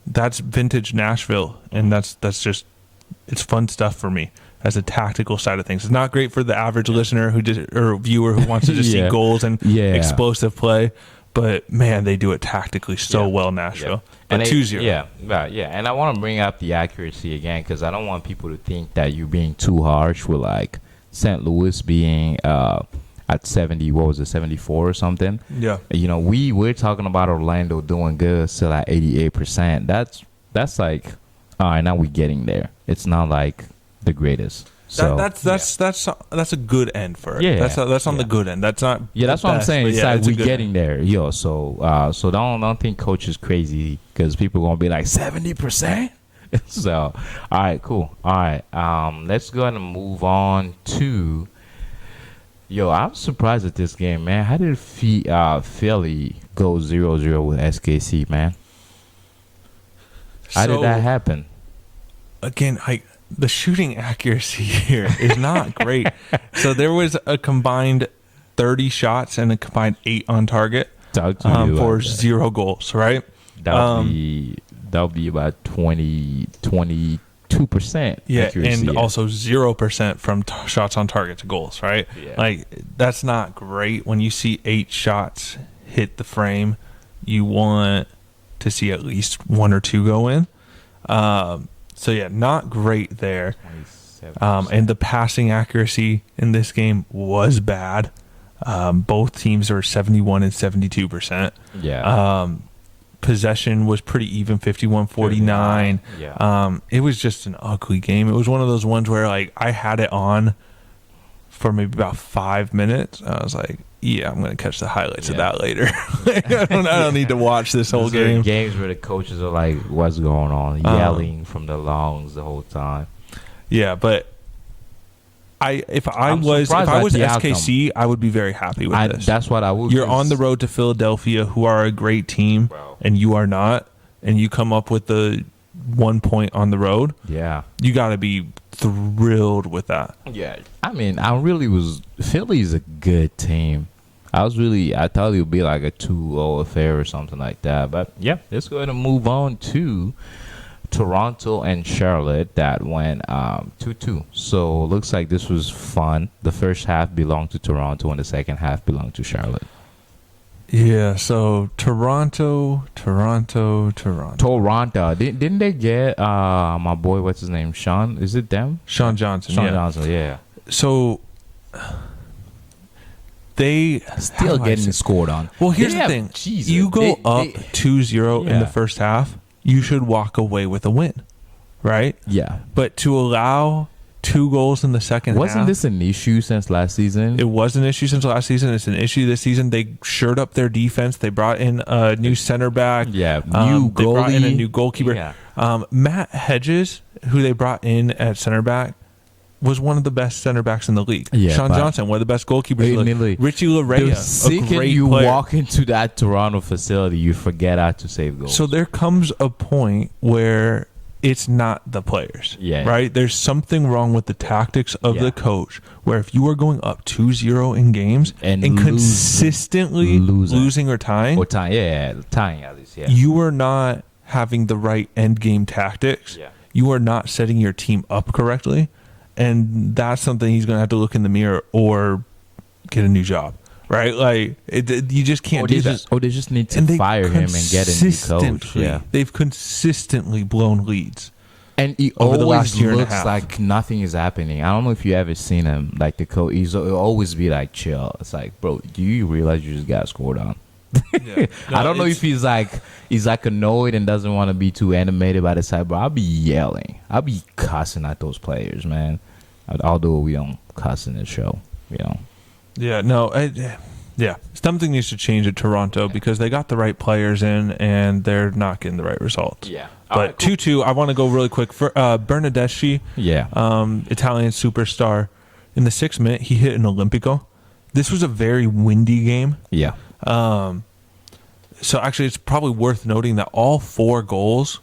[SPEAKER 2] that's vintage Nashville. And that's just, it's fun stuff for me as a tactical side of things. It's not great for the average listener or viewer who wants to just see goals and explosive play. But, man, they do it tactically so well, Nashville. But 2-0. Yeah.
[SPEAKER 1] And I want to bring up the accuracy again because I don't want people to think that you're being too harsh with, like, St. Louis being at 70, 74 or something.
[SPEAKER 2] Yeah.
[SPEAKER 1] You know, we're talking about Orlando doing good, still at 88%. That's like, all right, now we're getting there. It's not like the greatest. So that's a good end for it. Yeah, that's on the good end. That's not. Yeah, that's what I'm saying. It's like we're getting
[SPEAKER 2] end.
[SPEAKER 1] there, yo. So don't think coach is crazy because people are gonna be like 70%. So all right, cool. All right, let's go ahead and move on to. Yo, I'm surprised at this game, man. How did Philly go 0-0 with SKC, man? How did that happen?
[SPEAKER 2] Again, the shooting accuracy here is not great. So there was a combined 30 shots and a combined 8 on target for 0 goals, right?
[SPEAKER 1] That would be about 22%.
[SPEAKER 2] Yeah,
[SPEAKER 1] accuracy,
[SPEAKER 2] and also 0% from shots on target to goals, right?
[SPEAKER 1] Yeah.
[SPEAKER 2] Like, that's not great. When you see 8 shots hit the frame, you want to see at least 1 or 2 go in. So, yeah, not great there.
[SPEAKER 1] 27%.
[SPEAKER 2] And the passing accuracy in this game was bad. Both teams are 71 and 72%.
[SPEAKER 1] Yeah.
[SPEAKER 2] Possession was pretty even, 51-49.
[SPEAKER 1] Yeah.
[SPEAKER 2] It was just an ugly game. It was one of those ones where, like, I had it on for maybe about 5 minutes. I was like, yeah, I'm going to catch the highlights of that later. I don't need to watch this whole
[SPEAKER 1] Those are
[SPEAKER 2] game.
[SPEAKER 1] games where the coaches are like, what's going on? Yelling from the lungs the whole time.
[SPEAKER 2] Yeah, but if I was SKC, I would be very happy with this.
[SPEAKER 1] That's what I would.
[SPEAKER 2] You're on the road to Philadelphia, who are a great team,
[SPEAKER 1] Bro.
[SPEAKER 2] and you are not, and you come up with the 1 point on the road.
[SPEAKER 1] Yeah.
[SPEAKER 2] You got to be thrilled with that.
[SPEAKER 1] Yeah. I mean, Philly's a good team. I thought it would be like a 2-0 affair or something like that. But yeah, let's go ahead and move on to Toronto and Charlotte. That went 2-2. So looks like this was fun. The first half belonged to Toronto and the second half belonged to Charlotte.
[SPEAKER 2] Yeah, so Toronto.
[SPEAKER 1] Didn't they get my boy, what's his name? Sean? Is it them?
[SPEAKER 2] Sean Johnson.
[SPEAKER 1] Sean Johnson, yeah.
[SPEAKER 2] So they
[SPEAKER 1] Still getting scored on.
[SPEAKER 2] Well, here's the thing.
[SPEAKER 1] Jesus,
[SPEAKER 2] you go up 2-0 in
[SPEAKER 1] Yeah.
[SPEAKER 2] the first half, you should walk away with a win, right?
[SPEAKER 1] Yeah.
[SPEAKER 2] But to allow 2 goals in the second half.
[SPEAKER 1] Wasn't this an issue since last season?
[SPEAKER 2] It was an issue since last season. It's an issue this season. They shored up their defense. They brought in a new center back.
[SPEAKER 1] Yeah,
[SPEAKER 2] They brought in a new goalkeeper.
[SPEAKER 1] Yeah.
[SPEAKER 2] Matt Hedges, who they brought in at center back, was one of the best center backs in the league.
[SPEAKER 1] Yeah,
[SPEAKER 2] Sean
[SPEAKER 1] but-
[SPEAKER 2] Johnson, one of the best goalkeepers in the league. Richie
[SPEAKER 1] The
[SPEAKER 2] Larea, a
[SPEAKER 1] second
[SPEAKER 2] great
[SPEAKER 1] you
[SPEAKER 2] player.
[SPEAKER 1] walk into that Toronto facility, you forget how to save goals.
[SPEAKER 2] So there comes a point where it's not the players,
[SPEAKER 1] Yeah.
[SPEAKER 2] right? There's something wrong with the tactics of
[SPEAKER 1] Yeah.
[SPEAKER 2] the coach, where if you are going up 2-0 in games
[SPEAKER 1] And
[SPEAKER 2] and
[SPEAKER 1] losing.
[SPEAKER 2] consistently losing or tying,
[SPEAKER 1] tying at least, yeah.
[SPEAKER 2] you are not having the right end game tactics.
[SPEAKER 1] Yeah.
[SPEAKER 2] You are not setting your team up correctly, and that's something he's going to have to look in the mirror or get a new job, right? Like you just can't do that.
[SPEAKER 1] They just need to
[SPEAKER 2] And they
[SPEAKER 1] fire him and get a new coach.
[SPEAKER 2] consistently-
[SPEAKER 1] Yeah.
[SPEAKER 2] They've consistently blown leads.
[SPEAKER 1] And he
[SPEAKER 2] Over the
[SPEAKER 1] always
[SPEAKER 2] last year and a
[SPEAKER 1] looks
[SPEAKER 2] half.
[SPEAKER 1] like nothing is happening. I don't know if you ever seen him, like the coach. He'll always be like chill. It's like, bro, do you realize you just got scored on? I don't know if he's like annoyed and doesn't want to be too animated by the side, but I'll be yelling. I'll be cussing at those players, man. Although we don't cuss in this show, you know.
[SPEAKER 2] Yeah, no, yeah. Something needs to change at Toronto because they got the right players in and they're not getting the right results.
[SPEAKER 1] Yeah.
[SPEAKER 2] But 2-2, I want to go really quick. For Bernardeschi,
[SPEAKER 1] Yeah.
[SPEAKER 2] Italian superstar, in the 6th minute, he hit an Olimpico. This was a very windy game.
[SPEAKER 1] Yeah.
[SPEAKER 2] So actually, it's probably worth noting that all 4 goals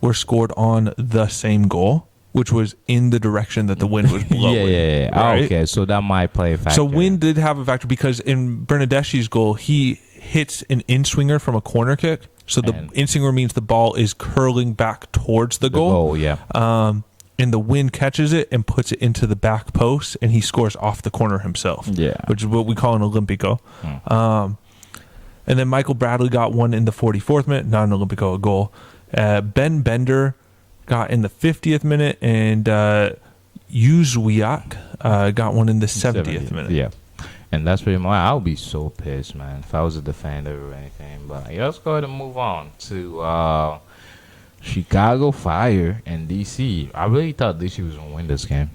[SPEAKER 2] were scored on the same goal, which was in the direction that the wind was blowing.
[SPEAKER 1] Yeah.
[SPEAKER 2] right?
[SPEAKER 1] Okay, so that might play a factor.
[SPEAKER 2] So wind did have a factor because in Bernardeschi's goal, he hits an in-swinger from a corner kick. So the
[SPEAKER 1] And-
[SPEAKER 2] in-swinger means the ball is curling back towards the goal.
[SPEAKER 1] Yeah.
[SPEAKER 2] And the wind catches it and puts it into the back post, and he scores off the corner himself.
[SPEAKER 1] Yeah.
[SPEAKER 2] Which is what we call an Olimpico. And then Michael Bradley got one in the 44th minute, not an Olimpico, a goal. Ben Bender got in the 50th minute, and Yuzwiak got one in the 70th minute.
[SPEAKER 1] Yeah. And that's pretty much. I'll be so pissed, man, if I was a defender or anything. But yeah, let's go ahead and move on to Chicago Fire and DC. I really thought DC was gonna win this game.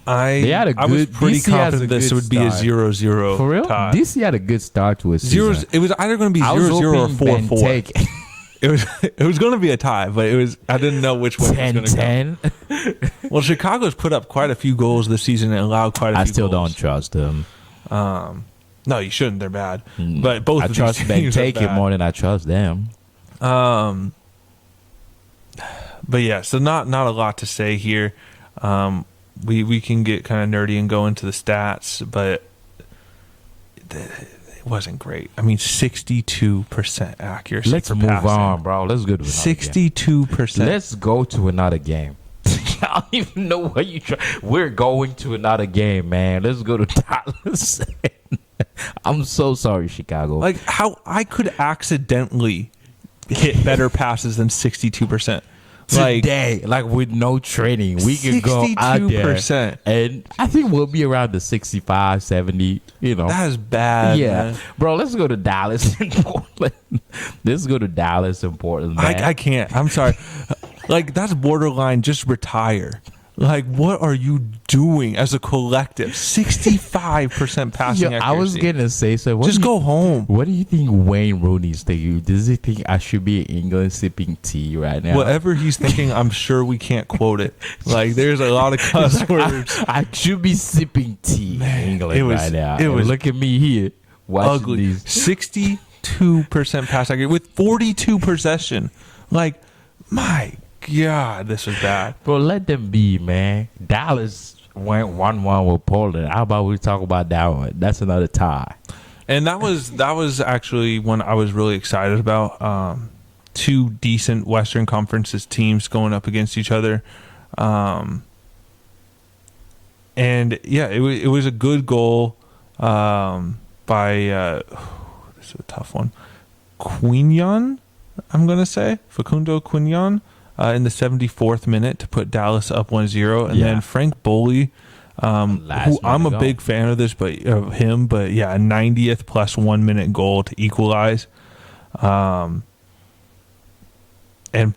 [SPEAKER 2] I
[SPEAKER 1] DC
[SPEAKER 2] was pretty
[SPEAKER 1] has a
[SPEAKER 2] confident this
[SPEAKER 1] good
[SPEAKER 2] would be a
[SPEAKER 1] start.
[SPEAKER 2] 0-0
[SPEAKER 1] For real,
[SPEAKER 2] tie.
[SPEAKER 1] DC had a good start to a season.
[SPEAKER 2] It was either going to be
[SPEAKER 1] I was
[SPEAKER 2] 0-0 or
[SPEAKER 1] hoping
[SPEAKER 2] 4-4. It was going to be a tie, but I didn't know which way it was going to
[SPEAKER 1] 10-10.
[SPEAKER 2] go. Well, Chicago's put up quite a few goals this season and allowed quite a few
[SPEAKER 1] I still
[SPEAKER 2] goals.
[SPEAKER 1] don't trust them.
[SPEAKER 2] No, you shouldn't. They're bad. But both
[SPEAKER 1] I
[SPEAKER 2] of
[SPEAKER 1] trust
[SPEAKER 2] these teams are
[SPEAKER 1] Benteke
[SPEAKER 2] bad.
[SPEAKER 1] more than I trust them.
[SPEAKER 2] But yeah, so not a lot to say here. We can get kind of nerdy and go into the stats, but wasn't great. I mean, 62% accuracy.
[SPEAKER 1] Let's
[SPEAKER 2] for
[SPEAKER 1] move
[SPEAKER 2] passing.
[SPEAKER 1] on, bro. Let's go to another game.
[SPEAKER 2] 62%.
[SPEAKER 1] Let's go to another game. I don't even know what you try. We're going to another game, man. Let's go to Dallas. I'm so sorry, Chicago.
[SPEAKER 2] Like how I could accidentally hit better passes than 62%.
[SPEAKER 1] Today, like with no training, we could go out there
[SPEAKER 2] 62%.
[SPEAKER 1] and I think we'll be around the 65, 70, you know.
[SPEAKER 2] That is bad.
[SPEAKER 1] Yeah.
[SPEAKER 2] Man.
[SPEAKER 1] Bro, let's go to Dallas and Portland. Let's go to Dallas and Portland, man.
[SPEAKER 2] I can't. I'm sorry. Like that's borderline just retire. Like what are you doing as a collective? 65% passing accuracy.
[SPEAKER 1] I was gonna say so.
[SPEAKER 2] Just go home.
[SPEAKER 1] What do you think Wayne Rooney's thinking? Does he think I should be in England sipping tea right now?
[SPEAKER 2] Whatever he's thinking, I'm sure we can't quote it. Like there's a lot of cuss words.
[SPEAKER 1] I should be sipping tea in England right now.
[SPEAKER 2] It was
[SPEAKER 1] look at me here watching
[SPEAKER 2] ugly.
[SPEAKER 1] these.
[SPEAKER 2] 62% pass accuracy with 42 possession. Like my God, this was bad.
[SPEAKER 1] Bro, let them be, man. Dallas went 1-1 with Portland. How about we talk about that one? That's another tie.
[SPEAKER 2] And that was actually one I was really excited about. Two decent Western Conferences teams going up against each other. And yeah, it was a good goal by this is a tough one. Quignon, I'm gonna say Facundo Quignon. In the 74th minute to put Dallas up 1-0. And then Frank Boley, who I'm a big fan of him, but yeah, a 90th plus 1 minute goal to equalize. And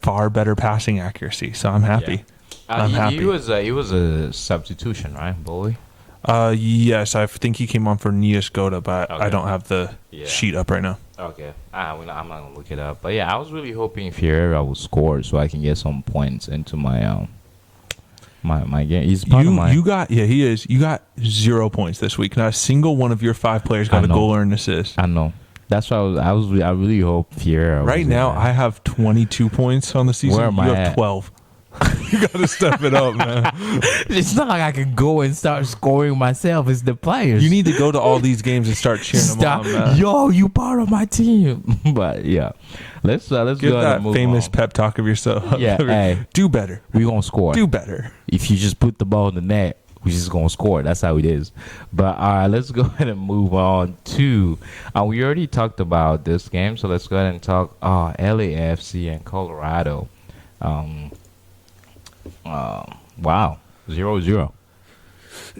[SPEAKER 2] far better passing accuracy. So I'm happy.
[SPEAKER 1] Yeah.
[SPEAKER 2] I'm happy.
[SPEAKER 1] He was a substitution, right, Boley?
[SPEAKER 2] Yes, I think he came on for Niasgoda, but
[SPEAKER 1] Okay.
[SPEAKER 2] I don't have the sheet up right now.
[SPEAKER 1] Okay. I'm not going to look it up. But yeah, I was really hoping Ferreira would score so I can get some points into my my game. He's part of my...
[SPEAKER 2] He is. You got 0 points this week. Not a single one of your 5 players got a goal or an assist.
[SPEAKER 1] I know. That's why I really hope Ferreira
[SPEAKER 2] right now, I have 22 points on the season.
[SPEAKER 1] Where am I
[SPEAKER 2] you have
[SPEAKER 1] at?
[SPEAKER 2] 12. You got to step it up, man.
[SPEAKER 1] It's not like I can go and start scoring myself. It's the players.
[SPEAKER 2] You need to go to all these games and start cheering them on, man.
[SPEAKER 1] Yo, you part of my team. But yeah, let's
[SPEAKER 2] Give
[SPEAKER 1] go
[SPEAKER 2] that
[SPEAKER 1] and move
[SPEAKER 2] famous
[SPEAKER 1] on.
[SPEAKER 2] pep talk of yourself.
[SPEAKER 1] Yeah, hey,
[SPEAKER 2] do better.
[SPEAKER 1] we gonna score.
[SPEAKER 2] Do better.
[SPEAKER 1] If you just put the ball in the net, we just gonna score. That's how it is. But all right, let's go ahead and move on to. We already talked about this game, so let's go ahead and talk. LAFC and Colorado. Wow, 0-0.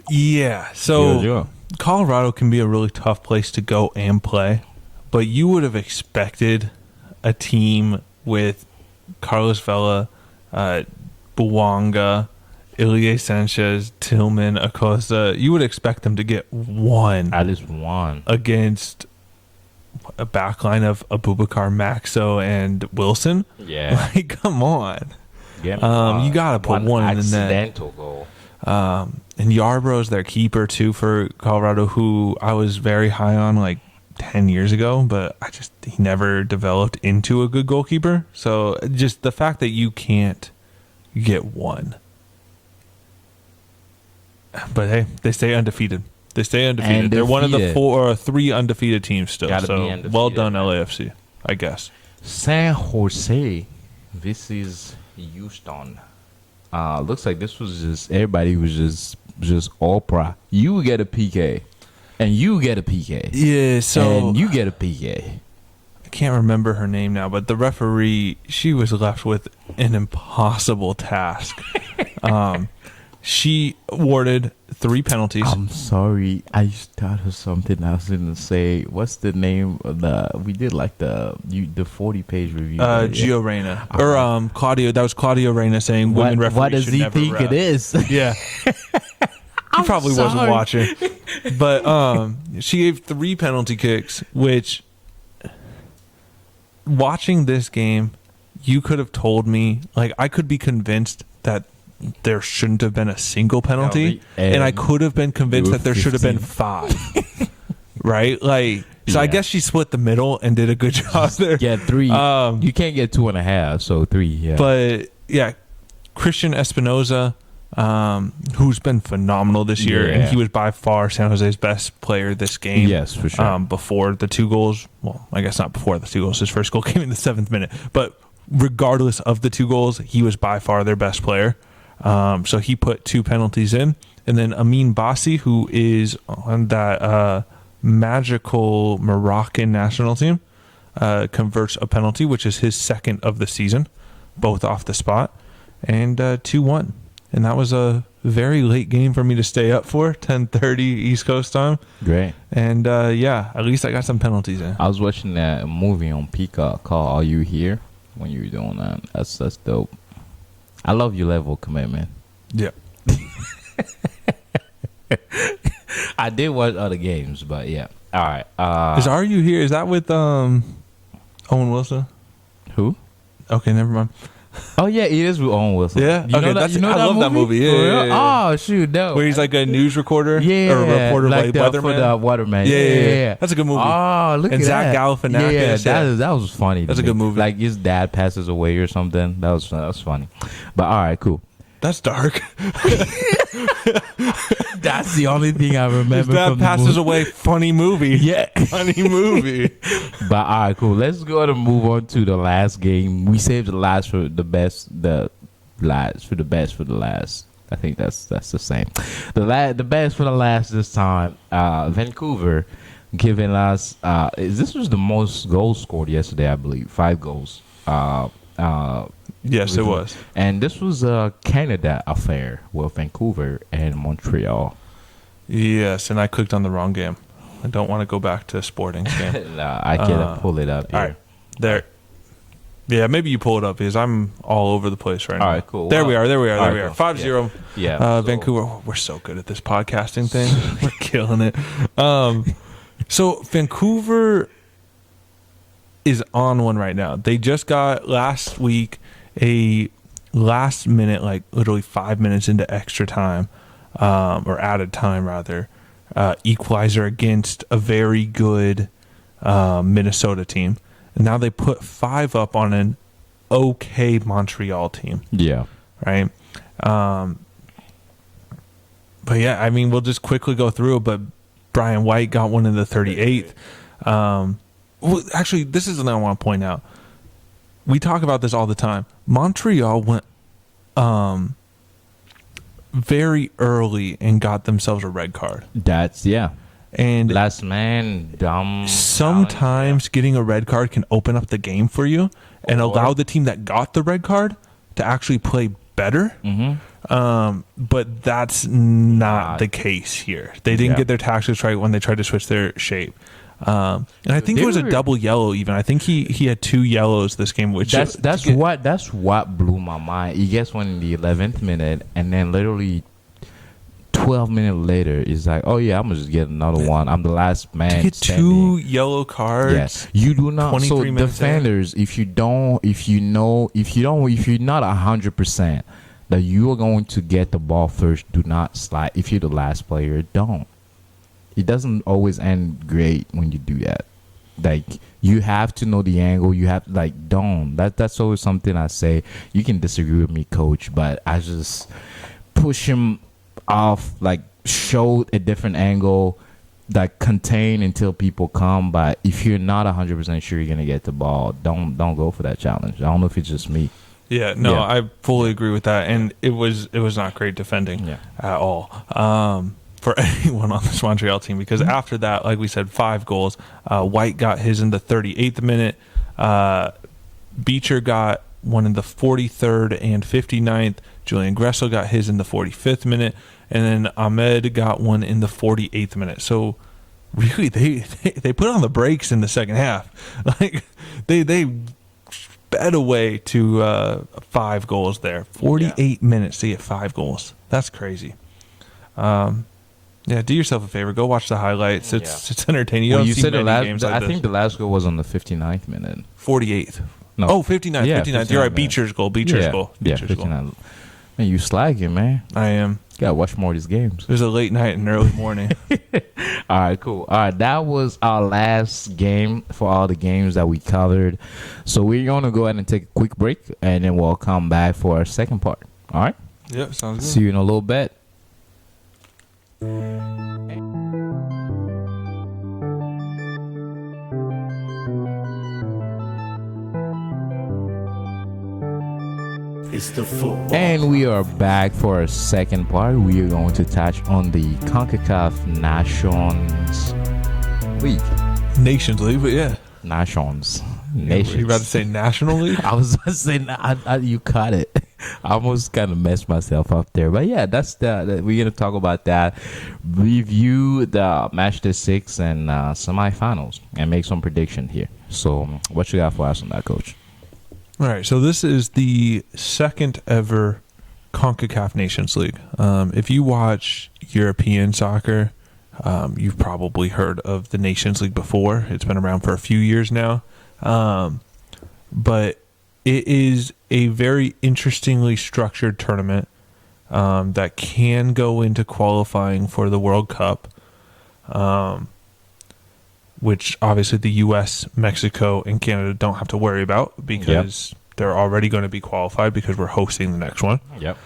[SPEAKER 2] Yeah. So
[SPEAKER 1] 0-0.
[SPEAKER 2] Colorado can be a really tough place to go and play, but you would have expected a team with Carlos Vela, Buwanga, Ilie Sanchez, Tillman, Acosta. You would expect them to get one.
[SPEAKER 1] At least one.
[SPEAKER 2] Against a backline of Abubakar, Maxo, and Wilson.
[SPEAKER 1] Yeah.
[SPEAKER 2] Like, come on.
[SPEAKER 1] You
[SPEAKER 2] gotta put one in the net.
[SPEAKER 1] Accidental goal.
[SPEAKER 2] And Yarbrough's their keeper too for Colorado, who I was very high on like 10 years ago, but he never developed into a good goalkeeper. So just the fact that you can't get one. But hey, they stay undefeated. They're one of the 4 or 3 undefeated teams still.
[SPEAKER 1] Gotta be
[SPEAKER 2] so
[SPEAKER 1] undefeated,
[SPEAKER 2] well done,
[SPEAKER 1] man.
[SPEAKER 2] LAFC, I guess.
[SPEAKER 1] San Jose. This is Houston. Looks like this was just everybody was just Oprah. You get a PK, and you get a PK.
[SPEAKER 2] Yeah, so
[SPEAKER 1] and you get a PK.
[SPEAKER 2] I can't remember her name now, but the referee, she was left with an impossible task. She awarded 3 penalties.
[SPEAKER 1] I'm sorry, I just thought of something I was gonna say. What's the name of we did like the 40-page review.
[SPEAKER 2] Gio Reyna. Or Claudio. That was Claudio Reyna saying women referees
[SPEAKER 1] what does
[SPEAKER 2] should
[SPEAKER 1] he
[SPEAKER 2] never
[SPEAKER 1] think
[SPEAKER 2] ref.
[SPEAKER 1] it is?
[SPEAKER 2] Yeah. He probably wasn't watching. But she gave 3 penalty kicks, which watching this game, you could have told me, like, I could be convinced that there shouldn't have been a single penalty, and I could have been convinced that there should have been 5. Right? Like, so I guess she split the middle and did a good job there.
[SPEAKER 1] Yeah, 3. You can't get 2.5, so 3. Yeah.
[SPEAKER 2] But yeah, Christian Espinoza who's been phenomenal this year, and he was by far San Jose's best player this game.
[SPEAKER 1] Yes, for sure.
[SPEAKER 2] Before the 2 goals, well, I guess not before the 2 goals. His first goal came in the 7th minute, but regardless of the 2 goals, he was by far their best player. So he put 2 penalties in, and then Amin Bassi, who is on that magical Moroccan national team, converts a penalty, which is his 2nd of the season, both off the spot, and 2-1. And that was a very late game for me to stay up for, 10:30 East Coast time.
[SPEAKER 1] Great.
[SPEAKER 2] And at least I got some penalties in.
[SPEAKER 1] I was watching that movie on Peacock called Are You Here? When you were doing that. That's dope. I love your level of commitment.
[SPEAKER 2] Yeah.
[SPEAKER 1] I did watch other games, but yeah. All right.
[SPEAKER 2] Are You Here? Is that with Owen Wilson?
[SPEAKER 1] Who?
[SPEAKER 2] Okay, never mind.
[SPEAKER 1] Oh yeah, it is with Owen Wilson.
[SPEAKER 2] Yeah,
[SPEAKER 1] you know
[SPEAKER 2] okay.
[SPEAKER 1] that,
[SPEAKER 2] I love that movie. Yeah.
[SPEAKER 1] Oh shoot, no.
[SPEAKER 2] Where he's like a news recorder.
[SPEAKER 1] Yeah,
[SPEAKER 2] or a reporter,
[SPEAKER 1] like
[SPEAKER 2] weatherman.
[SPEAKER 1] for the weatherman.
[SPEAKER 2] Yeah. That's a good movie.
[SPEAKER 1] Oh, look
[SPEAKER 2] and
[SPEAKER 1] at
[SPEAKER 2] Zach
[SPEAKER 1] that.
[SPEAKER 2] Galifianakis.
[SPEAKER 1] Yeah, that was funny.
[SPEAKER 2] That's a good movie.
[SPEAKER 1] Like his dad passes away or something. That was funny. But all right, cool.
[SPEAKER 2] That's dark.
[SPEAKER 1] That's the only thing I remember.
[SPEAKER 2] His dad
[SPEAKER 1] from the
[SPEAKER 2] passes
[SPEAKER 1] movie.
[SPEAKER 2] away. Funny movie.
[SPEAKER 1] Yeah,
[SPEAKER 2] funny movie.
[SPEAKER 1] But all right, cool. Let's go and move on to the last game. We saved the last for the best. The last for the best for the last. I think that's the same. The best for the last this time. Vancouver giving us. This was the most goals scored yesterday, I believe. 5 goals.
[SPEAKER 2] Yes, it was.
[SPEAKER 1] And this was a Canada affair with Vancouver and Montreal.
[SPEAKER 2] Yes, and I clicked on the wrong game. I don't want to go back to Sporting's game.
[SPEAKER 1] Nah, I can pull it up here.
[SPEAKER 2] All right. There. Yeah, maybe you pull it up because I'm all over the place right now.
[SPEAKER 1] All right, cool.
[SPEAKER 2] There we are.
[SPEAKER 1] All right,
[SPEAKER 2] 5-0.
[SPEAKER 1] Yeah.
[SPEAKER 2] Vancouver. Oh, we're so good at this podcasting thing. We're killing it. So Vancouver is on one right now. They just got last week a last minute, like literally 5 minutes into extra time, or added time rather, equalizer against a very good Minnesota team. And now they put 5 up on an okay Montreal team.
[SPEAKER 1] Yeah.
[SPEAKER 2] Right. But yeah, I mean, we'll just quickly go through it. But Brian White got one in the 38th. Well, actually, this is something I want to point out. We talk about this all the time. Montreal went very early and got themselves a red card.
[SPEAKER 1] That's
[SPEAKER 2] And
[SPEAKER 1] last man, dumb.
[SPEAKER 2] sometimes getting a red card can open up the game for you and allow the team that got the red card to actually play better.
[SPEAKER 1] Mm-hmm.
[SPEAKER 2] But that's not the case here. They didn't get their tactics right when they tried to switch their shape. And I think it was a double yellow even. I think he had 2 yellows this game, which
[SPEAKER 1] that's what blew my mind. He gets one in the 11th minute, and then literally 12 minutes later, it's like, oh yeah, I'm gonna just get another one. I'm the last man.
[SPEAKER 2] To get
[SPEAKER 1] standing.
[SPEAKER 2] 2 yellow cards.
[SPEAKER 1] Yes, you do not. So defenders, if you're not 100% that you are going to get the ball first, do not slide. If you're the last player, don't. It doesn't always end great when you do that. Like, you have to know the angle. You have don't. That's always something I say. You can disagree with me, coach, but I just push him off, show a different angle, contain until people come. But if you're not 100% sure you're gonna get the ball, don't go for that challenge. I don't know if it's just me.
[SPEAKER 2] Yeah, no, I fully agree with that, and it was not great defending at all for anyone on this Montreal team, because after that, like we said, 5 goals. White got his in the 38th minute. Beecher got one in the 43rd and 59th. Julian Gressel got his in the 45th minute, and then Ahmed got one in the 48th minute. So really, they put on the brakes in the second half. They sped away to 5 goals there. 48 minutes to get 5 goals. That's crazy. Do yourself a favor. Go watch the highlights. It's entertaining. You don't see
[SPEAKER 1] said
[SPEAKER 2] many games like
[SPEAKER 1] I
[SPEAKER 2] this.
[SPEAKER 1] think the last goal was on the 59th minute.
[SPEAKER 2] 48th.
[SPEAKER 1] No.
[SPEAKER 2] Oh, 59th.
[SPEAKER 1] Yeah,
[SPEAKER 2] 59th. You're right. Beecher's goal. Beecher's goal.
[SPEAKER 1] Yeah, 59. Man, you slagging, man.
[SPEAKER 2] I am.
[SPEAKER 1] You gotta watch more of these games.
[SPEAKER 2] It was a late night and early morning.
[SPEAKER 1] All right, cool. All right, that was our last game for all the games that we covered. So we're gonna go ahead and take a quick break, and then we'll come back for our second part. All right?
[SPEAKER 2] Yep, sounds good.
[SPEAKER 1] See you in a little bit.
[SPEAKER 3] It's the football.
[SPEAKER 1] And we are back for a second part. We are going to touch on the Concacaf Nations League.
[SPEAKER 2] Nations League, but yeah.
[SPEAKER 1] Nations.
[SPEAKER 2] You about to say National League?
[SPEAKER 1] I was about to say, you caught it. I almost kind of messed myself up there. But yeah, that's we're going to talk about that. Review the Matchday 6 and semifinals and make some prediction here. So what you got for us on that, Coach?
[SPEAKER 2] All right, so this is the second ever CONCACAF Nations League. If you watch European soccer, you've probably heard of the Nations League before. It's been around for a few years now. But it is a very interestingly structured tournament that can go into qualifying for the World Cup, which obviously the U.S., Mexico, and Canada don't have to worry about because they're already going to be qualified because we're hosting the next one.
[SPEAKER 1] Yep.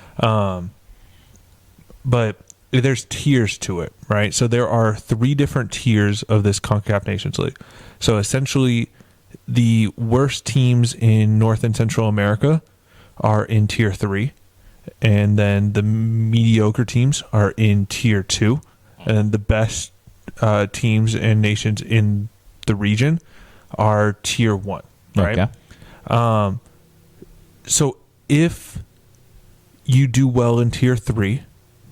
[SPEAKER 2] But there's tiers to it, right? So there are 3 different tiers of this CONCACAF Nations League. So essentially, the worst teams in North and Central America are in tier 3, and then the mediocre teams are in tier 2, and then the best teams and nations in the region are tier 1, right?
[SPEAKER 1] Okay.
[SPEAKER 2] So if you do well in tier 3,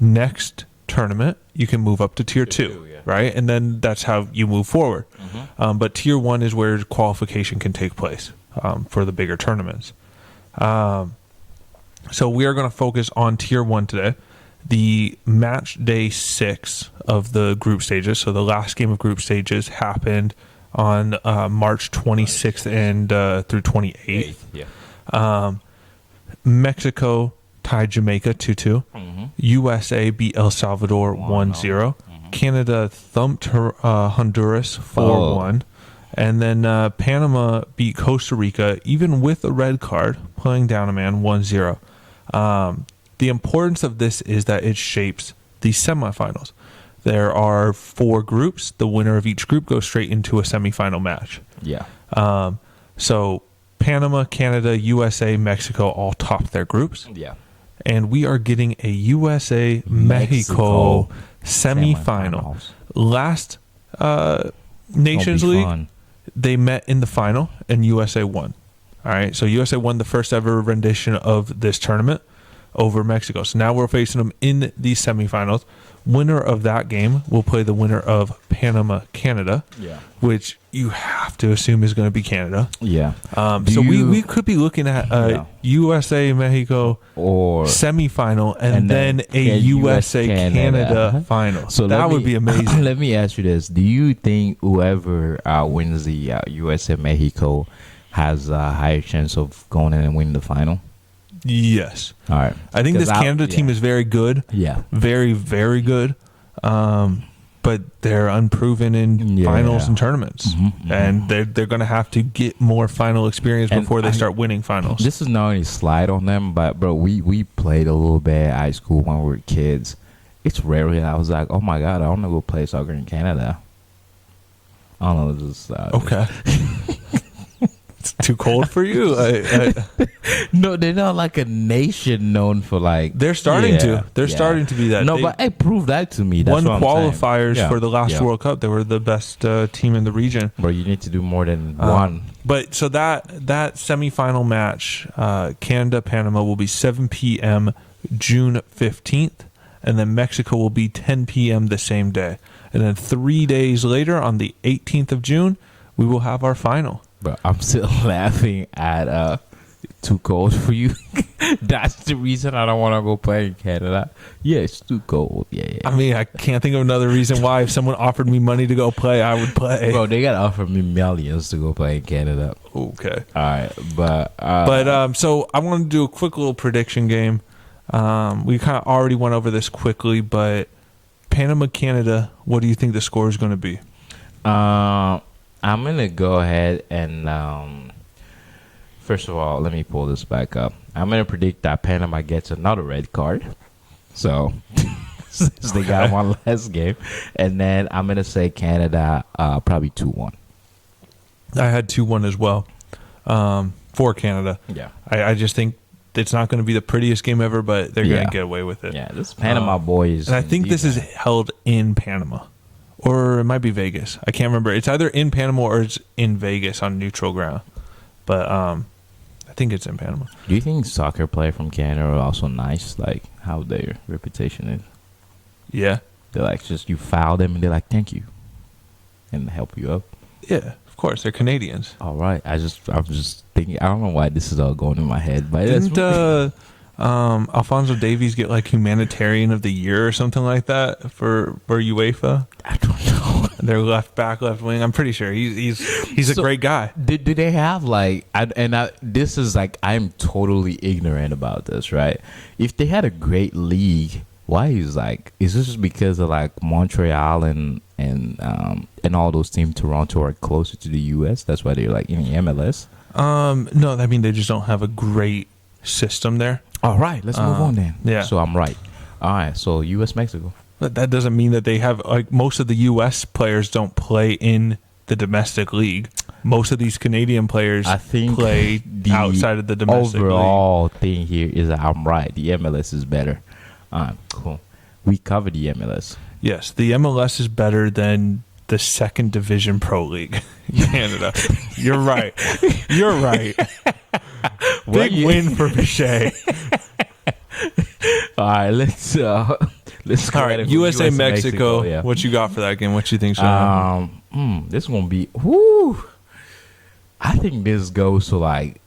[SPEAKER 2] next tournament you can move up to tier 2, right? And then that's how you move forward. But tier 1 is where qualification can take place for the bigger tournaments. So we are going to focus on tier 1 today. The match day 6 of the group stages. So the last game of group stages happened on March 26th and through 28th.
[SPEAKER 1] Yeah.
[SPEAKER 2] Mexico tied Jamaica 2-2. USA beat El Salvador 1-0. Canada thumped Honduras 4-1. And then Panama beat Costa Rica, even with a red card, playing down a man 1-0. The importance of this is that it shapes the semifinals. There are 4 groups. The winner of each group goes straight into a semifinal match.
[SPEAKER 1] Yeah.
[SPEAKER 2] So Panama, Canada, USA, Mexico all top their groups.
[SPEAKER 1] Yeah.
[SPEAKER 2] And we are getting a USA Mexico semifinal. Last Nations League,
[SPEAKER 1] fun.
[SPEAKER 2] They met in the final and USA won. All right. So USA won the first ever rendition of this tournament over Mexico. So now we're facing them in the semifinals. Winner of that game will play the winner of Panama, Canada, which you have to assume is going to be Canada.
[SPEAKER 1] Yeah.
[SPEAKER 2] So we could be looking at USA Mexico
[SPEAKER 1] or
[SPEAKER 2] semifinal and then a USA Canada final. So that would be amazing.
[SPEAKER 1] Let me ask you this: do you think whoever wins the USA Mexico has a higher chance of going in and winning the final?
[SPEAKER 2] Yes.
[SPEAKER 1] All right.
[SPEAKER 2] I think this Canada team is very good.
[SPEAKER 1] Yeah.
[SPEAKER 2] Very, very good. But they're unproven in finals and tournaments. And they're going to have to get more final experience before they start winning finals.
[SPEAKER 1] This is not any slide on them, but, bro, we played a little bit at high school when we were kids. It's rarely I was like, oh, my God, I want to go play soccer in Canada. I don't know. Just,
[SPEAKER 2] okay. It's too cold for you?
[SPEAKER 1] No, they're not like a nation known for like.
[SPEAKER 2] They're starting to. They're starting to be that.
[SPEAKER 1] No, but hey, prove that to me. That's
[SPEAKER 2] won qualifiers for the last
[SPEAKER 1] Yeah.
[SPEAKER 2] World Cup. They were the best team in the region.
[SPEAKER 1] Bro, you need to do more than one.
[SPEAKER 2] But so that semifinal match, Canada Panama will be 7 p.m. June 15th, and then Mexico will be 10 p.m. the same day, and then 3 days later on the 18th of June, we will have our final.
[SPEAKER 1] Bro, I'm still laughing at too cold for you. That's the reason I don't want to go play in Canada. Yeah, it's too cold. Yeah.
[SPEAKER 2] I mean, I can't think of another reason why if someone offered me money to go play, I would play.
[SPEAKER 1] Bro, they got to offer me millions to go play in Canada.
[SPEAKER 2] Okay.
[SPEAKER 1] All right, but
[SPEAKER 2] so I want to do a quick little prediction game. We kind of already went over this quickly, but Panama, Canada, what do you think the score is going to be?
[SPEAKER 1] I'm gonna go ahead and First of all, let me pull this back up. I'm gonna predict that Panama gets another red card. So since they got one last game, and then I'm gonna say Canada probably 2-1.
[SPEAKER 2] I had 2-1 as well for Canada.
[SPEAKER 1] Yeah.
[SPEAKER 2] I just think it's not going to be the prettiest game ever, but they're going
[SPEAKER 1] Yeah.
[SPEAKER 2] to get away with it.
[SPEAKER 1] Yeah, this Panama boys.
[SPEAKER 2] And I think this is held in Panama. Or it might be Vegas. I can't remember. It's either in Panama or it's in Vegas on neutral ground. But I think it's in Panama.
[SPEAKER 1] Do you think soccer players from Canada are also nice? Like how their reputation is?
[SPEAKER 2] Yeah.
[SPEAKER 1] They're like, just you foul them and they're like, thank you. And help you up.
[SPEAKER 2] Yeah, of course. They're Canadians.
[SPEAKER 1] All right. I'm just thinking, I don't know why this is all going in my head. But
[SPEAKER 2] Didn't Alphonso Davies get like Humanitarian of the Year or something like that for UEFA?
[SPEAKER 1] I don't know.
[SPEAKER 2] Their left back, left wing. I'm pretty sure he's a
[SPEAKER 1] So,
[SPEAKER 2] great guy.
[SPEAKER 1] Do they have like, this is like, I'm totally ignorant about this, right? If they had a great league, why is this just because of like Montreal and all those teams, Toronto are closer to the US? That's why they're like in the MLS.
[SPEAKER 2] No, I mean they just don't have a great system there.
[SPEAKER 1] All right, let's move on then.
[SPEAKER 2] Yeah.
[SPEAKER 1] So I'm right. All right, so US Mexico.
[SPEAKER 2] But that doesn't mean that they have like most of the US players don't play in the domestic league. Most of these Canadian players
[SPEAKER 1] I think
[SPEAKER 2] play outside of the domestic
[SPEAKER 1] overall thing here is that I'm right. The MLS is better. All right, cool. We covered the MLS.
[SPEAKER 2] Yes, the MLS is better than the second division pro league in Canada. You're right. You're right. Big win for Bichet.
[SPEAKER 1] All right, let's
[SPEAKER 2] All right, USA Mexico.
[SPEAKER 1] Yeah.
[SPEAKER 2] What you got for that game? What you think's
[SPEAKER 1] This is gonna be. Whoo! I think this goes to like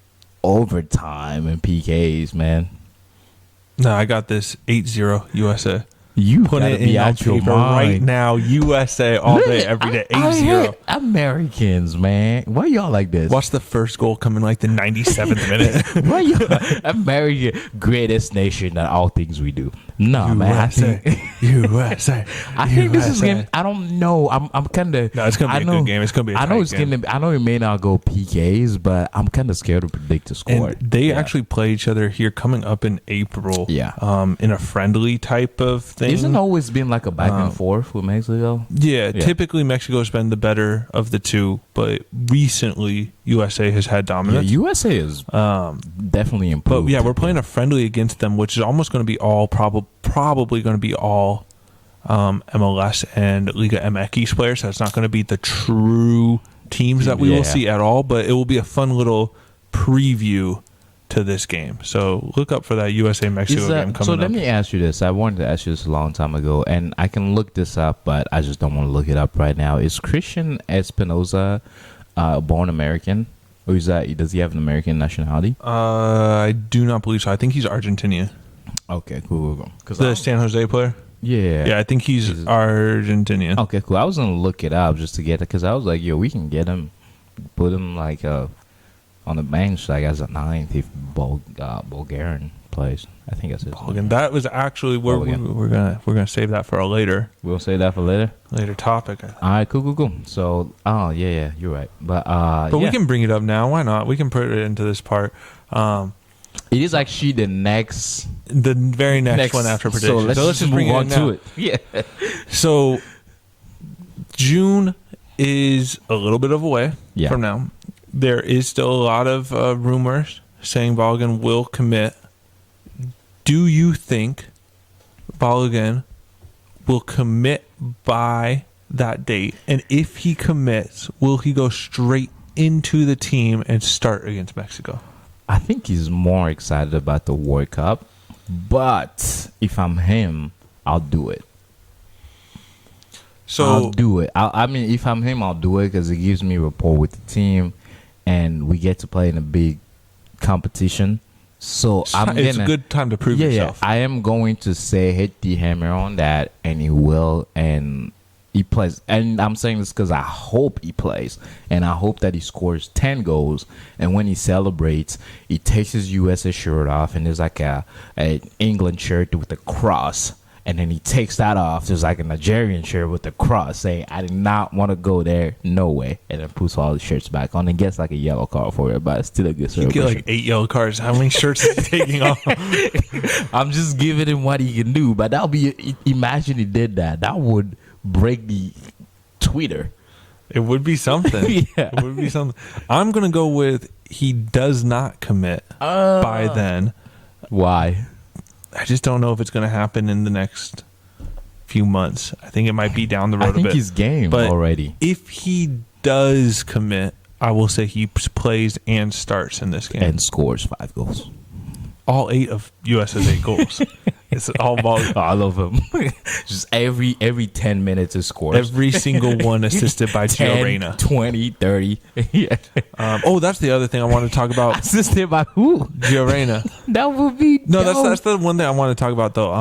[SPEAKER 1] overtime and PKs, man.
[SPEAKER 2] No, I got this 8-0 USA.
[SPEAKER 1] You
[SPEAKER 2] Put
[SPEAKER 1] gotta
[SPEAKER 2] it in
[SPEAKER 1] be
[SPEAKER 2] your
[SPEAKER 1] out your
[SPEAKER 2] paper right
[SPEAKER 1] mind.
[SPEAKER 2] now. USA all day, every day. 8-0.
[SPEAKER 1] I hate Americans, man. Why y'all like this?
[SPEAKER 2] Watch the first goal come in like the 97th minute.
[SPEAKER 1] Why y'all America, greatest nation at all things we do? No, man. I think
[SPEAKER 2] USA.
[SPEAKER 1] I think this is game. I don't know. I'm kind of.
[SPEAKER 2] No, it's gonna be a good game. It's gonna be.
[SPEAKER 1] I know it's gonna. I know it may not go PKs, but I'm kind of scared to predict the score.
[SPEAKER 2] And they actually play each other here coming up in April.
[SPEAKER 1] Yeah.
[SPEAKER 2] In a friendly type of thing.
[SPEAKER 1] Isn't always been like a back and forth with Mexico?
[SPEAKER 2] Yeah. Typically Mexico's been the better of the two, but recently USA has had dominance.
[SPEAKER 1] Yeah, USA is definitely improved.
[SPEAKER 2] But yeah, we're playing a friendly against them, which is almost going to be all probably going to be all MLS and Liga MX players. So it's not going to be the true teams that we will see at all, but it will be a fun little preview to this game. So look up for that USA Mexico game coming up.
[SPEAKER 1] So let me ask you this. I wanted to ask you this a long time ago, and I can look this up, but I just don't want to look it up right now. Is Christian Espinoza born American? Or does he have an American nationality?
[SPEAKER 2] I do not believe so. I think he's Argentinian.
[SPEAKER 1] Okay, cool.
[SPEAKER 2] The San Jose player?
[SPEAKER 1] Yeah,
[SPEAKER 2] I think he's Argentinian.
[SPEAKER 1] Okay, cool. I was gonna look it up just to get it because I was like, yo, we can get him, put him like on the bench like as a ninth if Bulgarian plays. I think that's it.
[SPEAKER 2] And that was actually where we're gonna save that for a later.
[SPEAKER 1] We'll save that for later
[SPEAKER 2] Topic.
[SPEAKER 1] All right, cool. So, yeah, you're right. But
[SPEAKER 2] we can bring it up now. Why not? We can put it into this part.
[SPEAKER 1] It is actually the
[SPEAKER 2] very next one after prediction.
[SPEAKER 1] So let's just
[SPEAKER 2] bring
[SPEAKER 1] move on to it.
[SPEAKER 2] Yeah. So June is a little bit of a way from now. There is still a lot of rumors saying Balogun will commit. Do you think Balogun will commit by that date? And if he commits, will he go straight into the team and start against Mexico?
[SPEAKER 1] I think he's more excited about the World Cup. But if I'm him, I'll do it.
[SPEAKER 2] So
[SPEAKER 1] I'll do it. I mean, if I'm him, I'll do it because it gives me rapport with the team, and we get to play in a big competition. So
[SPEAKER 2] it's a good time to prove yourself.
[SPEAKER 1] I am going to hit the hammer on that, and he will, and he plays. And I'm saying this because I hope he plays, and I hope that he scores 10 goals. And when he celebrates, he takes his USA shirt off, and there's like a England shirt with a cross, and then he takes that off. There's like a Nigerian shirt with the cross saying, "I did not want to go there, no way," and then puts all the shirts back on and gets like a yellow card for it, but it's still a good
[SPEAKER 2] You
[SPEAKER 1] celebration.
[SPEAKER 2] get like 8 yellow cards. How many shirts is he taking off?
[SPEAKER 1] I'm just giving him what he can do, but that'll be, imagine he did that. That would break the Twitter.
[SPEAKER 2] It would be something.
[SPEAKER 1] Yeah.
[SPEAKER 2] It would be something. I'm going to go with he does not commit by then.
[SPEAKER 1] Why?
[SPEAKER 2] I just don't know if it's going to happen in the next few months. I think it might be down the road
[SPEAKER 1] I think
[SPEAKER 2] a bit.
[SPEAKER 1] he's game
[SPEAKER 2] But
[SPEAKER 1] already.
[SPEAKER 2] if he does commit, I will say he plays and starts in this game.
[SPEAKER 1] And scores 5 goals.
[SPEAKER 2] All 8 of US's 8 goals. It's all ball.
[SPEAKER 1] All of them. Just every 10 minutes is scores.
[SPEAKER 2] Every single one assisted by
[SPEAKER 1] 10,
[SPEAKER 2] Gio Reyna.
[SPEAKER 1] 20, 30. Yeah.
[SPEAKER 2] That's the other thing I want to talk about.
[SPEAKER 1] Assisted by who?
[SPEAKER 2] Gio Reyna.
[SPEAKER 1] That would be
[SPEAKER 2] No,
[SPEAKER 1] dope.
[SPEAKER 2] that's the one thing I want to talk about though.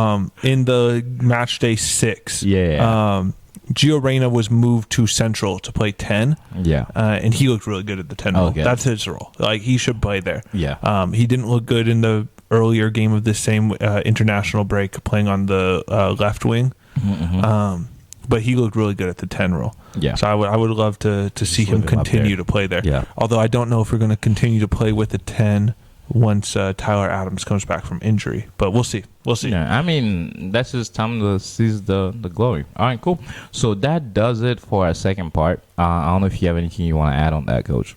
[SPEAKER 2] In the Matchday 6, Gio Reyna was moved to Central to play 10.
[SPEAKER 1] Yeah.
[SPEAKER 2] And he looked really good at the 10 role.
[SPEAKER 1] Okay.
[SPEAKER 2] That's his role. Like, he should play there.
[SPEAKER 1] Yeah.
[SPEAKER 2] He didn't look good in the earlier game of this same international break playing on the left wing.
[SPEAKER 1] Mm-hmm.
[SPEAKER 2] But he looked really good at the 10 role.
[SPEAKER 1] Yeah.
[SPEAKER 2] So I would love to see him
[SPEAKER 1] leave him up
[SPEAKER 2] continue
[SPEAKER 1] there.
[SPEAKER 2] to play there.
[SPEAKER 1] Yeah.
[SPEAKER 2] Although I don't know if we're going to continue to play with the 10 once Tyler Adams comes back from injury. But we'll see. We'll see.
[SPEAKER 1] Yeah, I mean, that's just time to seize the glory. All right, cool. So that does it for our second part. I don't know if you have anything you want to add on that, Coach.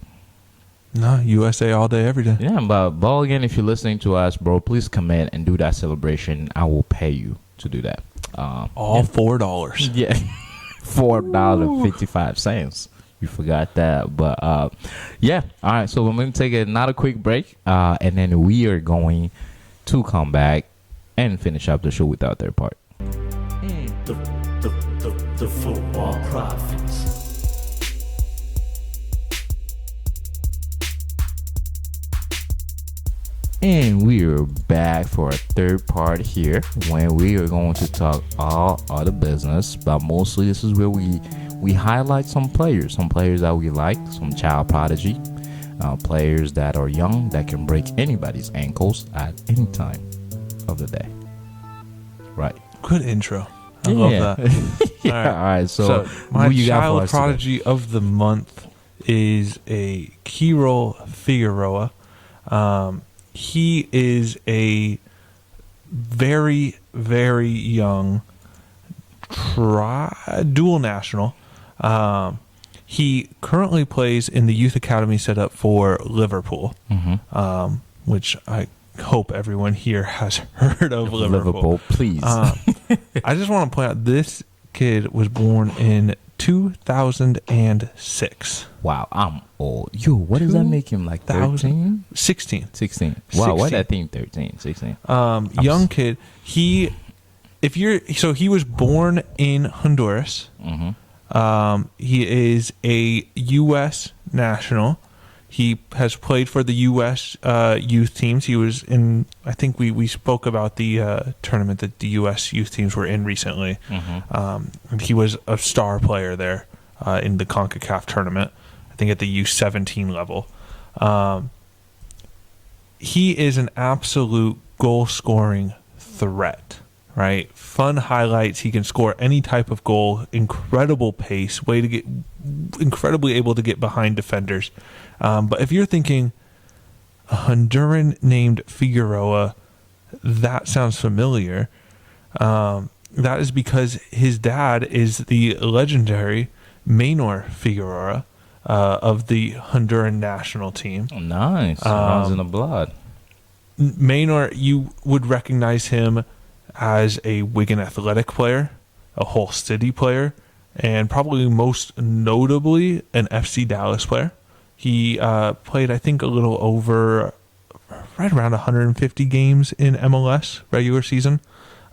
[SPEAKER 2] No, USA all day, every day.
[SPEAKER 1] Yeah, but Balogun, if you're listening to us, bro, please commit and do that celebration. I will pay you to do that.
[SPEAKER 2] All $4.
[SPEAKER 1] Yeah, $4.55. You forgot that, but yeah. All right, so we're going to take another quick break, and then we are going to come back and finish up the show with our third part.
[SPEAKER 3] The football prophets.
[SPEAKER 1] And we are back for a third part here, when we are going to talk all other business, but mostly this is where we highlight some players that we like, some child prodigy, players that are young that can break anybody's ankles at any time of the day. Right.
[SPEAKER 2] Good intro. I love that.
[SPEAKER 1] Yeah. All right. So
[SPEAKER 2] my
[SPEAKER 1] who you got for
[SPEAKER 2] child
[SPEAKER 1] us today?
[SPEAKER 2] prodigy of the month is a Kiro Figueroa. He is a very, very young dual national. He currently plays in the youth academy set up for Liverpool, which I hope everyone here has heard of. Liverpool,
[SPEAKER 1] please.
[SPEAKER 2] I just want to point out this kid was born in 2006.
[SPEAKER 1] Wow, I'm old. Yo, what does that make him, like 13?
[SPEAKER 2] 16.
[SPEAKER 1] 16. Wow, why did I think 13? 16.
[SPEAKER 2] Young kid. He was born in Honduras. He is a U.S. national. He has played for the U.S. Youth teams. He was in, I think we spoke about the tournament that the U.S. youth teams were in recently. And he was a star player there in the Concacaf tournament, I think at the U17 level. He is an absolute goal-scoring threat, right? Fun highlights. He can score any type of goal. Incredible pace. Incredibly able to get behind defenders. But if you're thinking a Honduran named Figueroa, that sounds familiar. That is because his dad is the legendary Maynor Figueroa of the Honduran national team.
[SPEAKER 1] Oh, nice. Runs in the blood.
[SPEAKER 2] Maynor, you would recognize him as a Wigan Athletic player, a Hull City player, and probably most notably an FC Dallas player. He played, I think, a little over, right around 150 games in MLS regular season.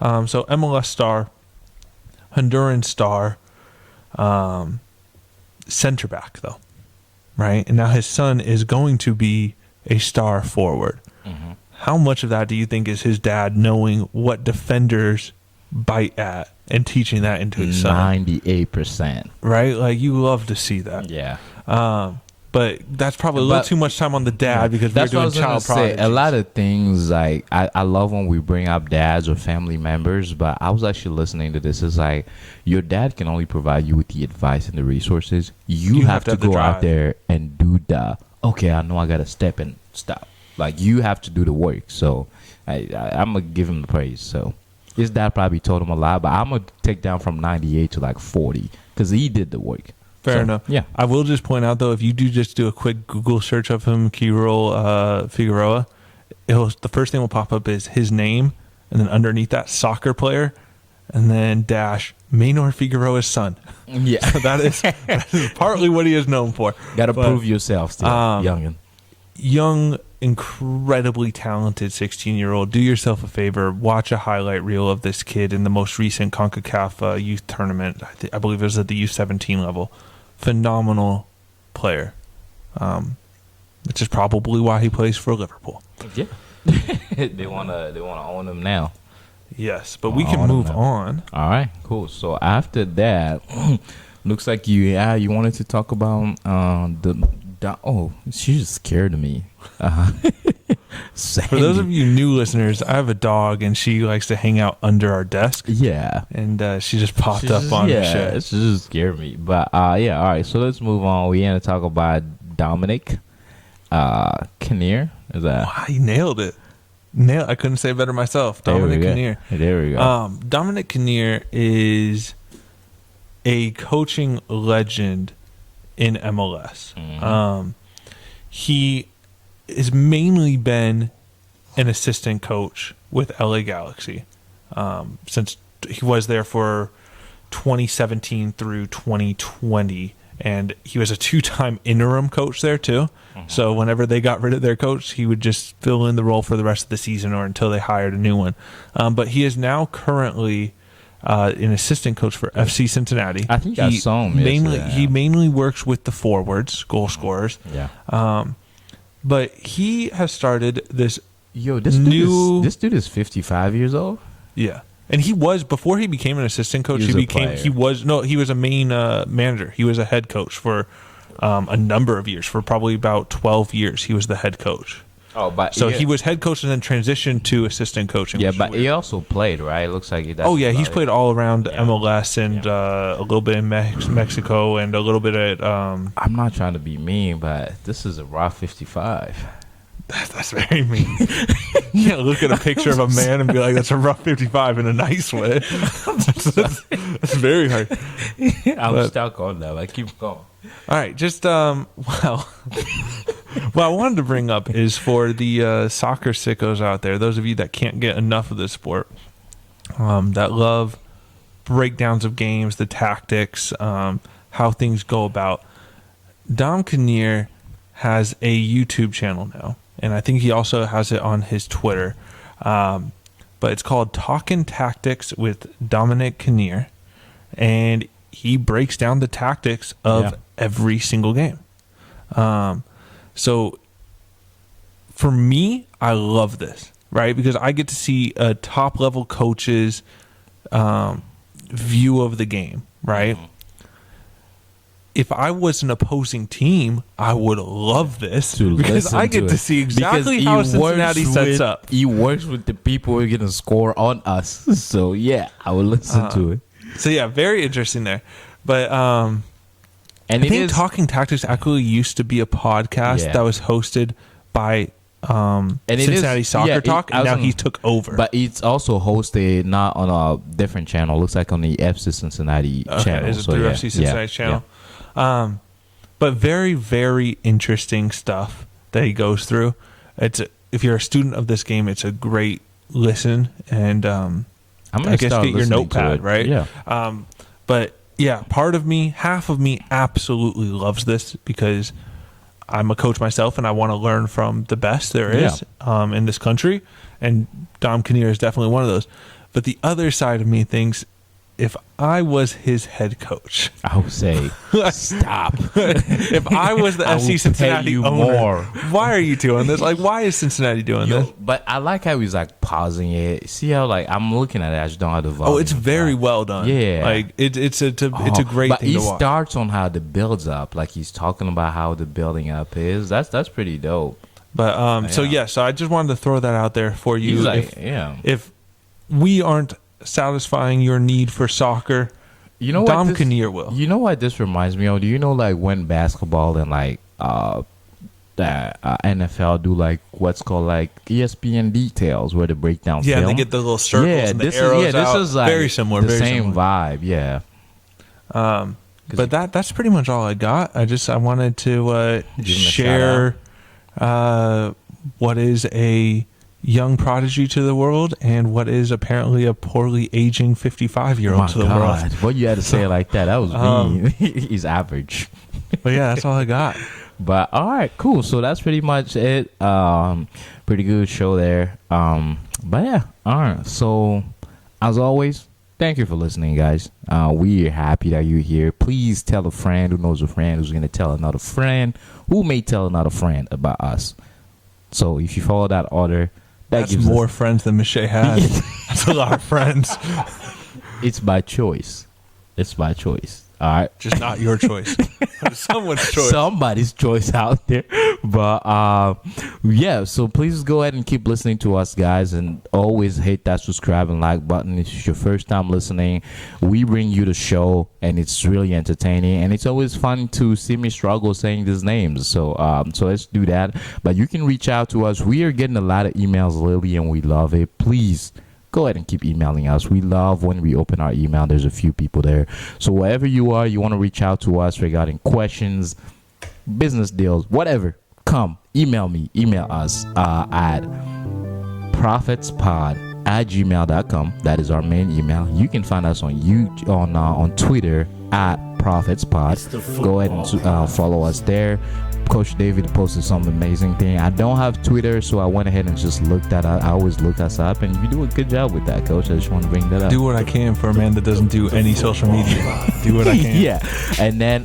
[SPEAKER 2] So MLS star, Honduran star, center back though, right? And now his son is going to be a star forward. How much of that do you think is his dad knowing what defenders bite at and teaching that into his son?
[SPEAKER 1] 98%.
[SPEAKER 2] Right? Like, you love to see that.
[SPEAKER 1] Yeah.
[SPEAKER 2] But that's probably a little too much time on the dad because we're doing Child Protégé.
[SPEAKER 1] A lot of things, like, I love when we bring up dads or family members, but I was actually listening to this. It's like, your dad can only provide you with the advice and the resources. You have to go out there and do okay, I know I got to step and stop. Like, you have to do the work. So I'm going to give him the praise. So his dad probably told him a lot, but I'm going to take down from 98 to like 40 because he did the work.
[SPEAKER 2] Fair enough.
[SPEAKER 1] Yeah.
[SPEAKER 2] I will just point out, though, if you do a quick Google search of him, Keyrol Figueroa, the first thing will pop up is his name, and then underneath that, soccer player, and then dash Maynor Figueroa's son.
[SPEAKER 1] Yeah.
[SPEAKER 2] So that is partly what he is known for.
[SPEAKER 1] Got to prove yourself still, youngin'.
[SPEAKER 2] Young, incredibly talented 16-year-old. Do yourself a favor. Watch a highlight reel of this kid in the most recent Concacaf youth tournament. I believe it was at the U17 level. Phenomenal player. Which is probably why he plays for Liverpool.
[SPEAKER 1] Yeah. They wanna own him now.
[SPEAKER 2] Yes, but we can move on.
[SPEAKER 1] All right, cool. So after that, looks like you wanted to talk about she just scared me.
[SPEAKER 2] For those of you new listeners, I have a dog and she likes to hang out under our desk.
[SPEAKER 1] Yeah,
[SPEAKER 2] and she just popped up on the show.
[SPEAKER 1] It just scared me. But yeah, all right. So let's move on. We're gonna talk about Dominic Kinnear. Is that?
[SPEAKER 2] Wow, you nailed it. I couldn't say it better myself. Dominic Kinnear.
[SPEAKER 1] There we go.
[SPEAKER 2] Dominic Kinnear is a coaching legend in MLS.
[SPEAKER 1] Mm-hmm.
[SPEAKER 2] He has mainly been an assistant coach with LA Galaxy since he was there for 2017 through 2020. And he was a 2-time interim coach there, too. Mm-hmm. So whenever they got rid of their coach, he would just fill in the role for the rest of the season or until they hired a new one. But he is now currently an assistant coach for FC Cincinnati.
[SPEAKER 1] I think I saw him
[SPEAKER 2] He mainly works with the forwards, goal scorers.
[SPEAKER 1] Yeah.
[SPEAKER 2] But he has started this
[SPEAKER 1] this dude is 55 years old?
[SPEAKER 2] Yeah. And he was, before he became an assistant coach, he was a main manager. He was a head coach for a number of years. For probably about 12 years, he was the head coach.
[SPEAKER 1] Oh, but
[SPEAKER 2] he was head coach and then transitioned to assistant coaching.
[SPEAKER 1] Yeah, but he also played, right? It looks like he does.
[SPEAKER 2] Oh, yeah, he's played all around MLS and a little bit in Mexico and a little bit at...
[SPEAKER 1] I'm not trying to be mean, but this is a raw 55.
[SPEAKER 2] That's very mean. You can't look at a picture of a man and be like, that's a rough 55 in a nice way. That's very hard.
[SPEAKER 1] I'm stuck on that. Like, keep going.
[SPEAKER 2] All right. Just, what I wanted to bring up is for the soccer sickos out there, those of you that can't get enough of this sport, that love breakdowns of games, the tactics, how things go about. Dom Kinnear has a YouTube channel now. And I think he also has it on his Twitter. But it's called Talkin' Tactics with Dominic Kinnear. And he breaks down the tactics of every single game. So for me, I love this, right? Because I get to see a top-level coach's view of the game, right? Mm-hmm. If I was an opposing team, I would love this because I get to see exactly how Cincinnati sets up.
[SPEAKER 1] He works with the people who are going to score on us. So, yeah, I would listen to it.
[SPEAKER 2] So, yeah, very interesting there. But I think Talking Tactics actually used to be a podcast that was hosted by Cincinnati Soccer Talk, and now he took over.
[SPEAKER 1] But it's also hosted not on a different channel. It looks like on the FC Cincinnati channel.
[SPEAKER 2] Is it through FC Cincinnati channel? Yeah. But very, very interesting stuff that he goes through. If you're a student of this game, it's a great listen, and I guess get your notepad, right?
[SPEAKER 1] Yeah.
[SPEAKER 2] But yeah, half of me absolutely loves this because I'm a coach myself and I want to learn from the best there is in this country, and Dom Kinnear is definitely one of those. But the other side of me thinks if I was his head coach,
[SPEAKER 1] I would say, stop.
[SPEAKER 2] if I was the
[SPEAKER 1] I will
[SPEAKER 2] FC
[SPEAKER 1] pay
[SPEAKER 2] Cincinnati
[SPEAKER 1] you
[SPEAKER 2] owner,
[SPEAKER 1] more.
[SPEAKER 2] why are you doing this? Like, why is Cincinnati doing this?
[SPEAKER 1] But I like how he's like pausing it. See how like I'm looking at it. I just don't have the volume.
[SPEAKER 2] Oh, it's very well done.
[SPEAKER 1] Yeah.
[SPEAKER 2] Like it's a great
[SPEAKER 1] but
[SPEAKER 2] thing
[SPEAKER 1] he
[SPEAKER 2] to watch.
[SPEAKER 1] starts on how the builds up. Like he's talking about how the building up is. That's pretty dope.
[SPEAKER 2] But so I just wanted to throw that out there for you.
[SPEAKER 1] He's like, yeah.
[SPEAKER 2] If we aren't satisfying your need for soccer,
[SPEAKER 1] You know
[SPEAKER 2] Dom
[SPEAKER 1] what?
[SPEAKER 2] Kinnear will.
[SPEAKER 1] You know what this reminds me of? Do you know like when basketball and like the NFL do like what's called like ESPN details where they break down
[SPEAKER 2] Yeah,
[SPEAKER 1] film?
[SPEAKER 2] and they get the little circles and the
[SPEAKER 1] this
[SPEAKER 2] arrows
[SPEAKER 1] is this
[SPEAKER 2] out.
[SPEAKER 1] is like
[SPEAKER 2] Very similar.
[SPEAKER 1] the
[SPEAKER 2] very
[SPEAKER 1] same
[SPEAKER 2] similar.
[SPEAKER 1] vibe. Yeah.
[SPEAKER 2] But that's pretty much all I got. I wanted to
[SPEAKER 1] Give him a
[SPEAKER 2] share what is a young prodigy to the world and what is apparently a poorly aging 55-year-old to the world.
[SPEAKER 1] What you had to say it like that? That was mean. He's average.
[SPEAKER 2] But yeah, that's all I got.
[SPEAKER 1] But all right, cool. So that's pretty much it. Pretty good show there. But yeah, all right. So as always, thank you for listening, guys. We are happy that you're here. Please tell a friend who knows a friend who's gonna tell another friend who may tell another friend about us. So if you follow that order,
[SPEAKER 2] That's
[SPEAKER 1] gives
[SPEAKER 2] more
[SPEAKER 1] us,
[SPEAKER 2] friends than Michelle has. That's a lot of friends.
[SPEAKER 1] it's by choice. It's by choice. All right.
[SPEAKER 2] Just not your choice. Someone's choice.
[SPEAKER 1] Somebody's choice out there. But yeah, so please go ahead and keep listening to us, guys, and always hit that subscribe and like button. If it's your first time listening, we bring you the show and it's really entertaining, and it's always fun to see me struggle saying these names. So so let's do that. But you can reach out to us. We are getting a lot of emails lately and we love it. Please go ahead and keep emailing us. We love when we open our email. There's a few people there. So wherever you are, you want to reach out to us regarding questions, business deals, whatever, come email me. Email us at prophetspod@gmail.com. That is our main email. You can find us on on Twitter at prophetspod. Go ahead and follow us there. Coach David posted some amazing thing. I don't have Twitter, so I went ahead and just looked that up. I always look us up, and you do a good job with that, Coach. I just want to bring that up.
[SPEAKER 2] Do what I can for a man that doesn't do any social media. Do what I can.
[SPEAKER 1] Yeah. And then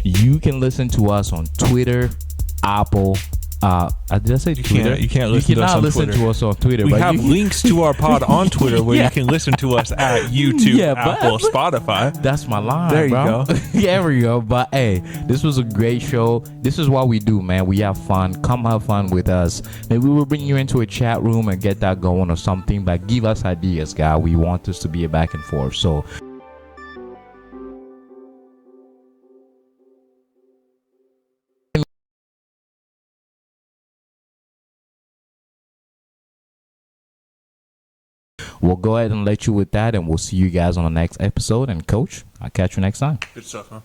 [SPEAKER 1] you can listen to us on Twitter, Apple. Did I say Twitter?
[SPEAKER 2] You can't listen to us
[SPEAKER 1] cannot
[SPEAKER 2] on
[SPEAKER 1] listen
[SPEAKER 2] Twitter.
[SPEAKER 1] to us on Twitter.
[SPEAKER 2] We
[SPEAKER 1] but
[SPEAKER 2] have links to our pod on Twitter where
[SPEAKER 1] Yeah.
[SPEAKER 2] you can listen to us at YouTube, Apple, Spotify.
[SPEAKER 1] That's my line.
[SPEAKER 2] There you
[SPEAKER 1] bro.
[SPEAKER 2] go.
[SPEAKER 1] Yeah, there we go. But hey, this was a great show. This is what we do, man. We have fun. Come have fun with us. Maybe we'll bring you into a chat room and get that going or something. But give us ideas, guy. We want this to be a back and forth. So we'll go ahead and let you with that, and we'll see you guys on the next episode. And Coach, I'll catch you next time.
[SPEAKER 2] Good stuff, huh?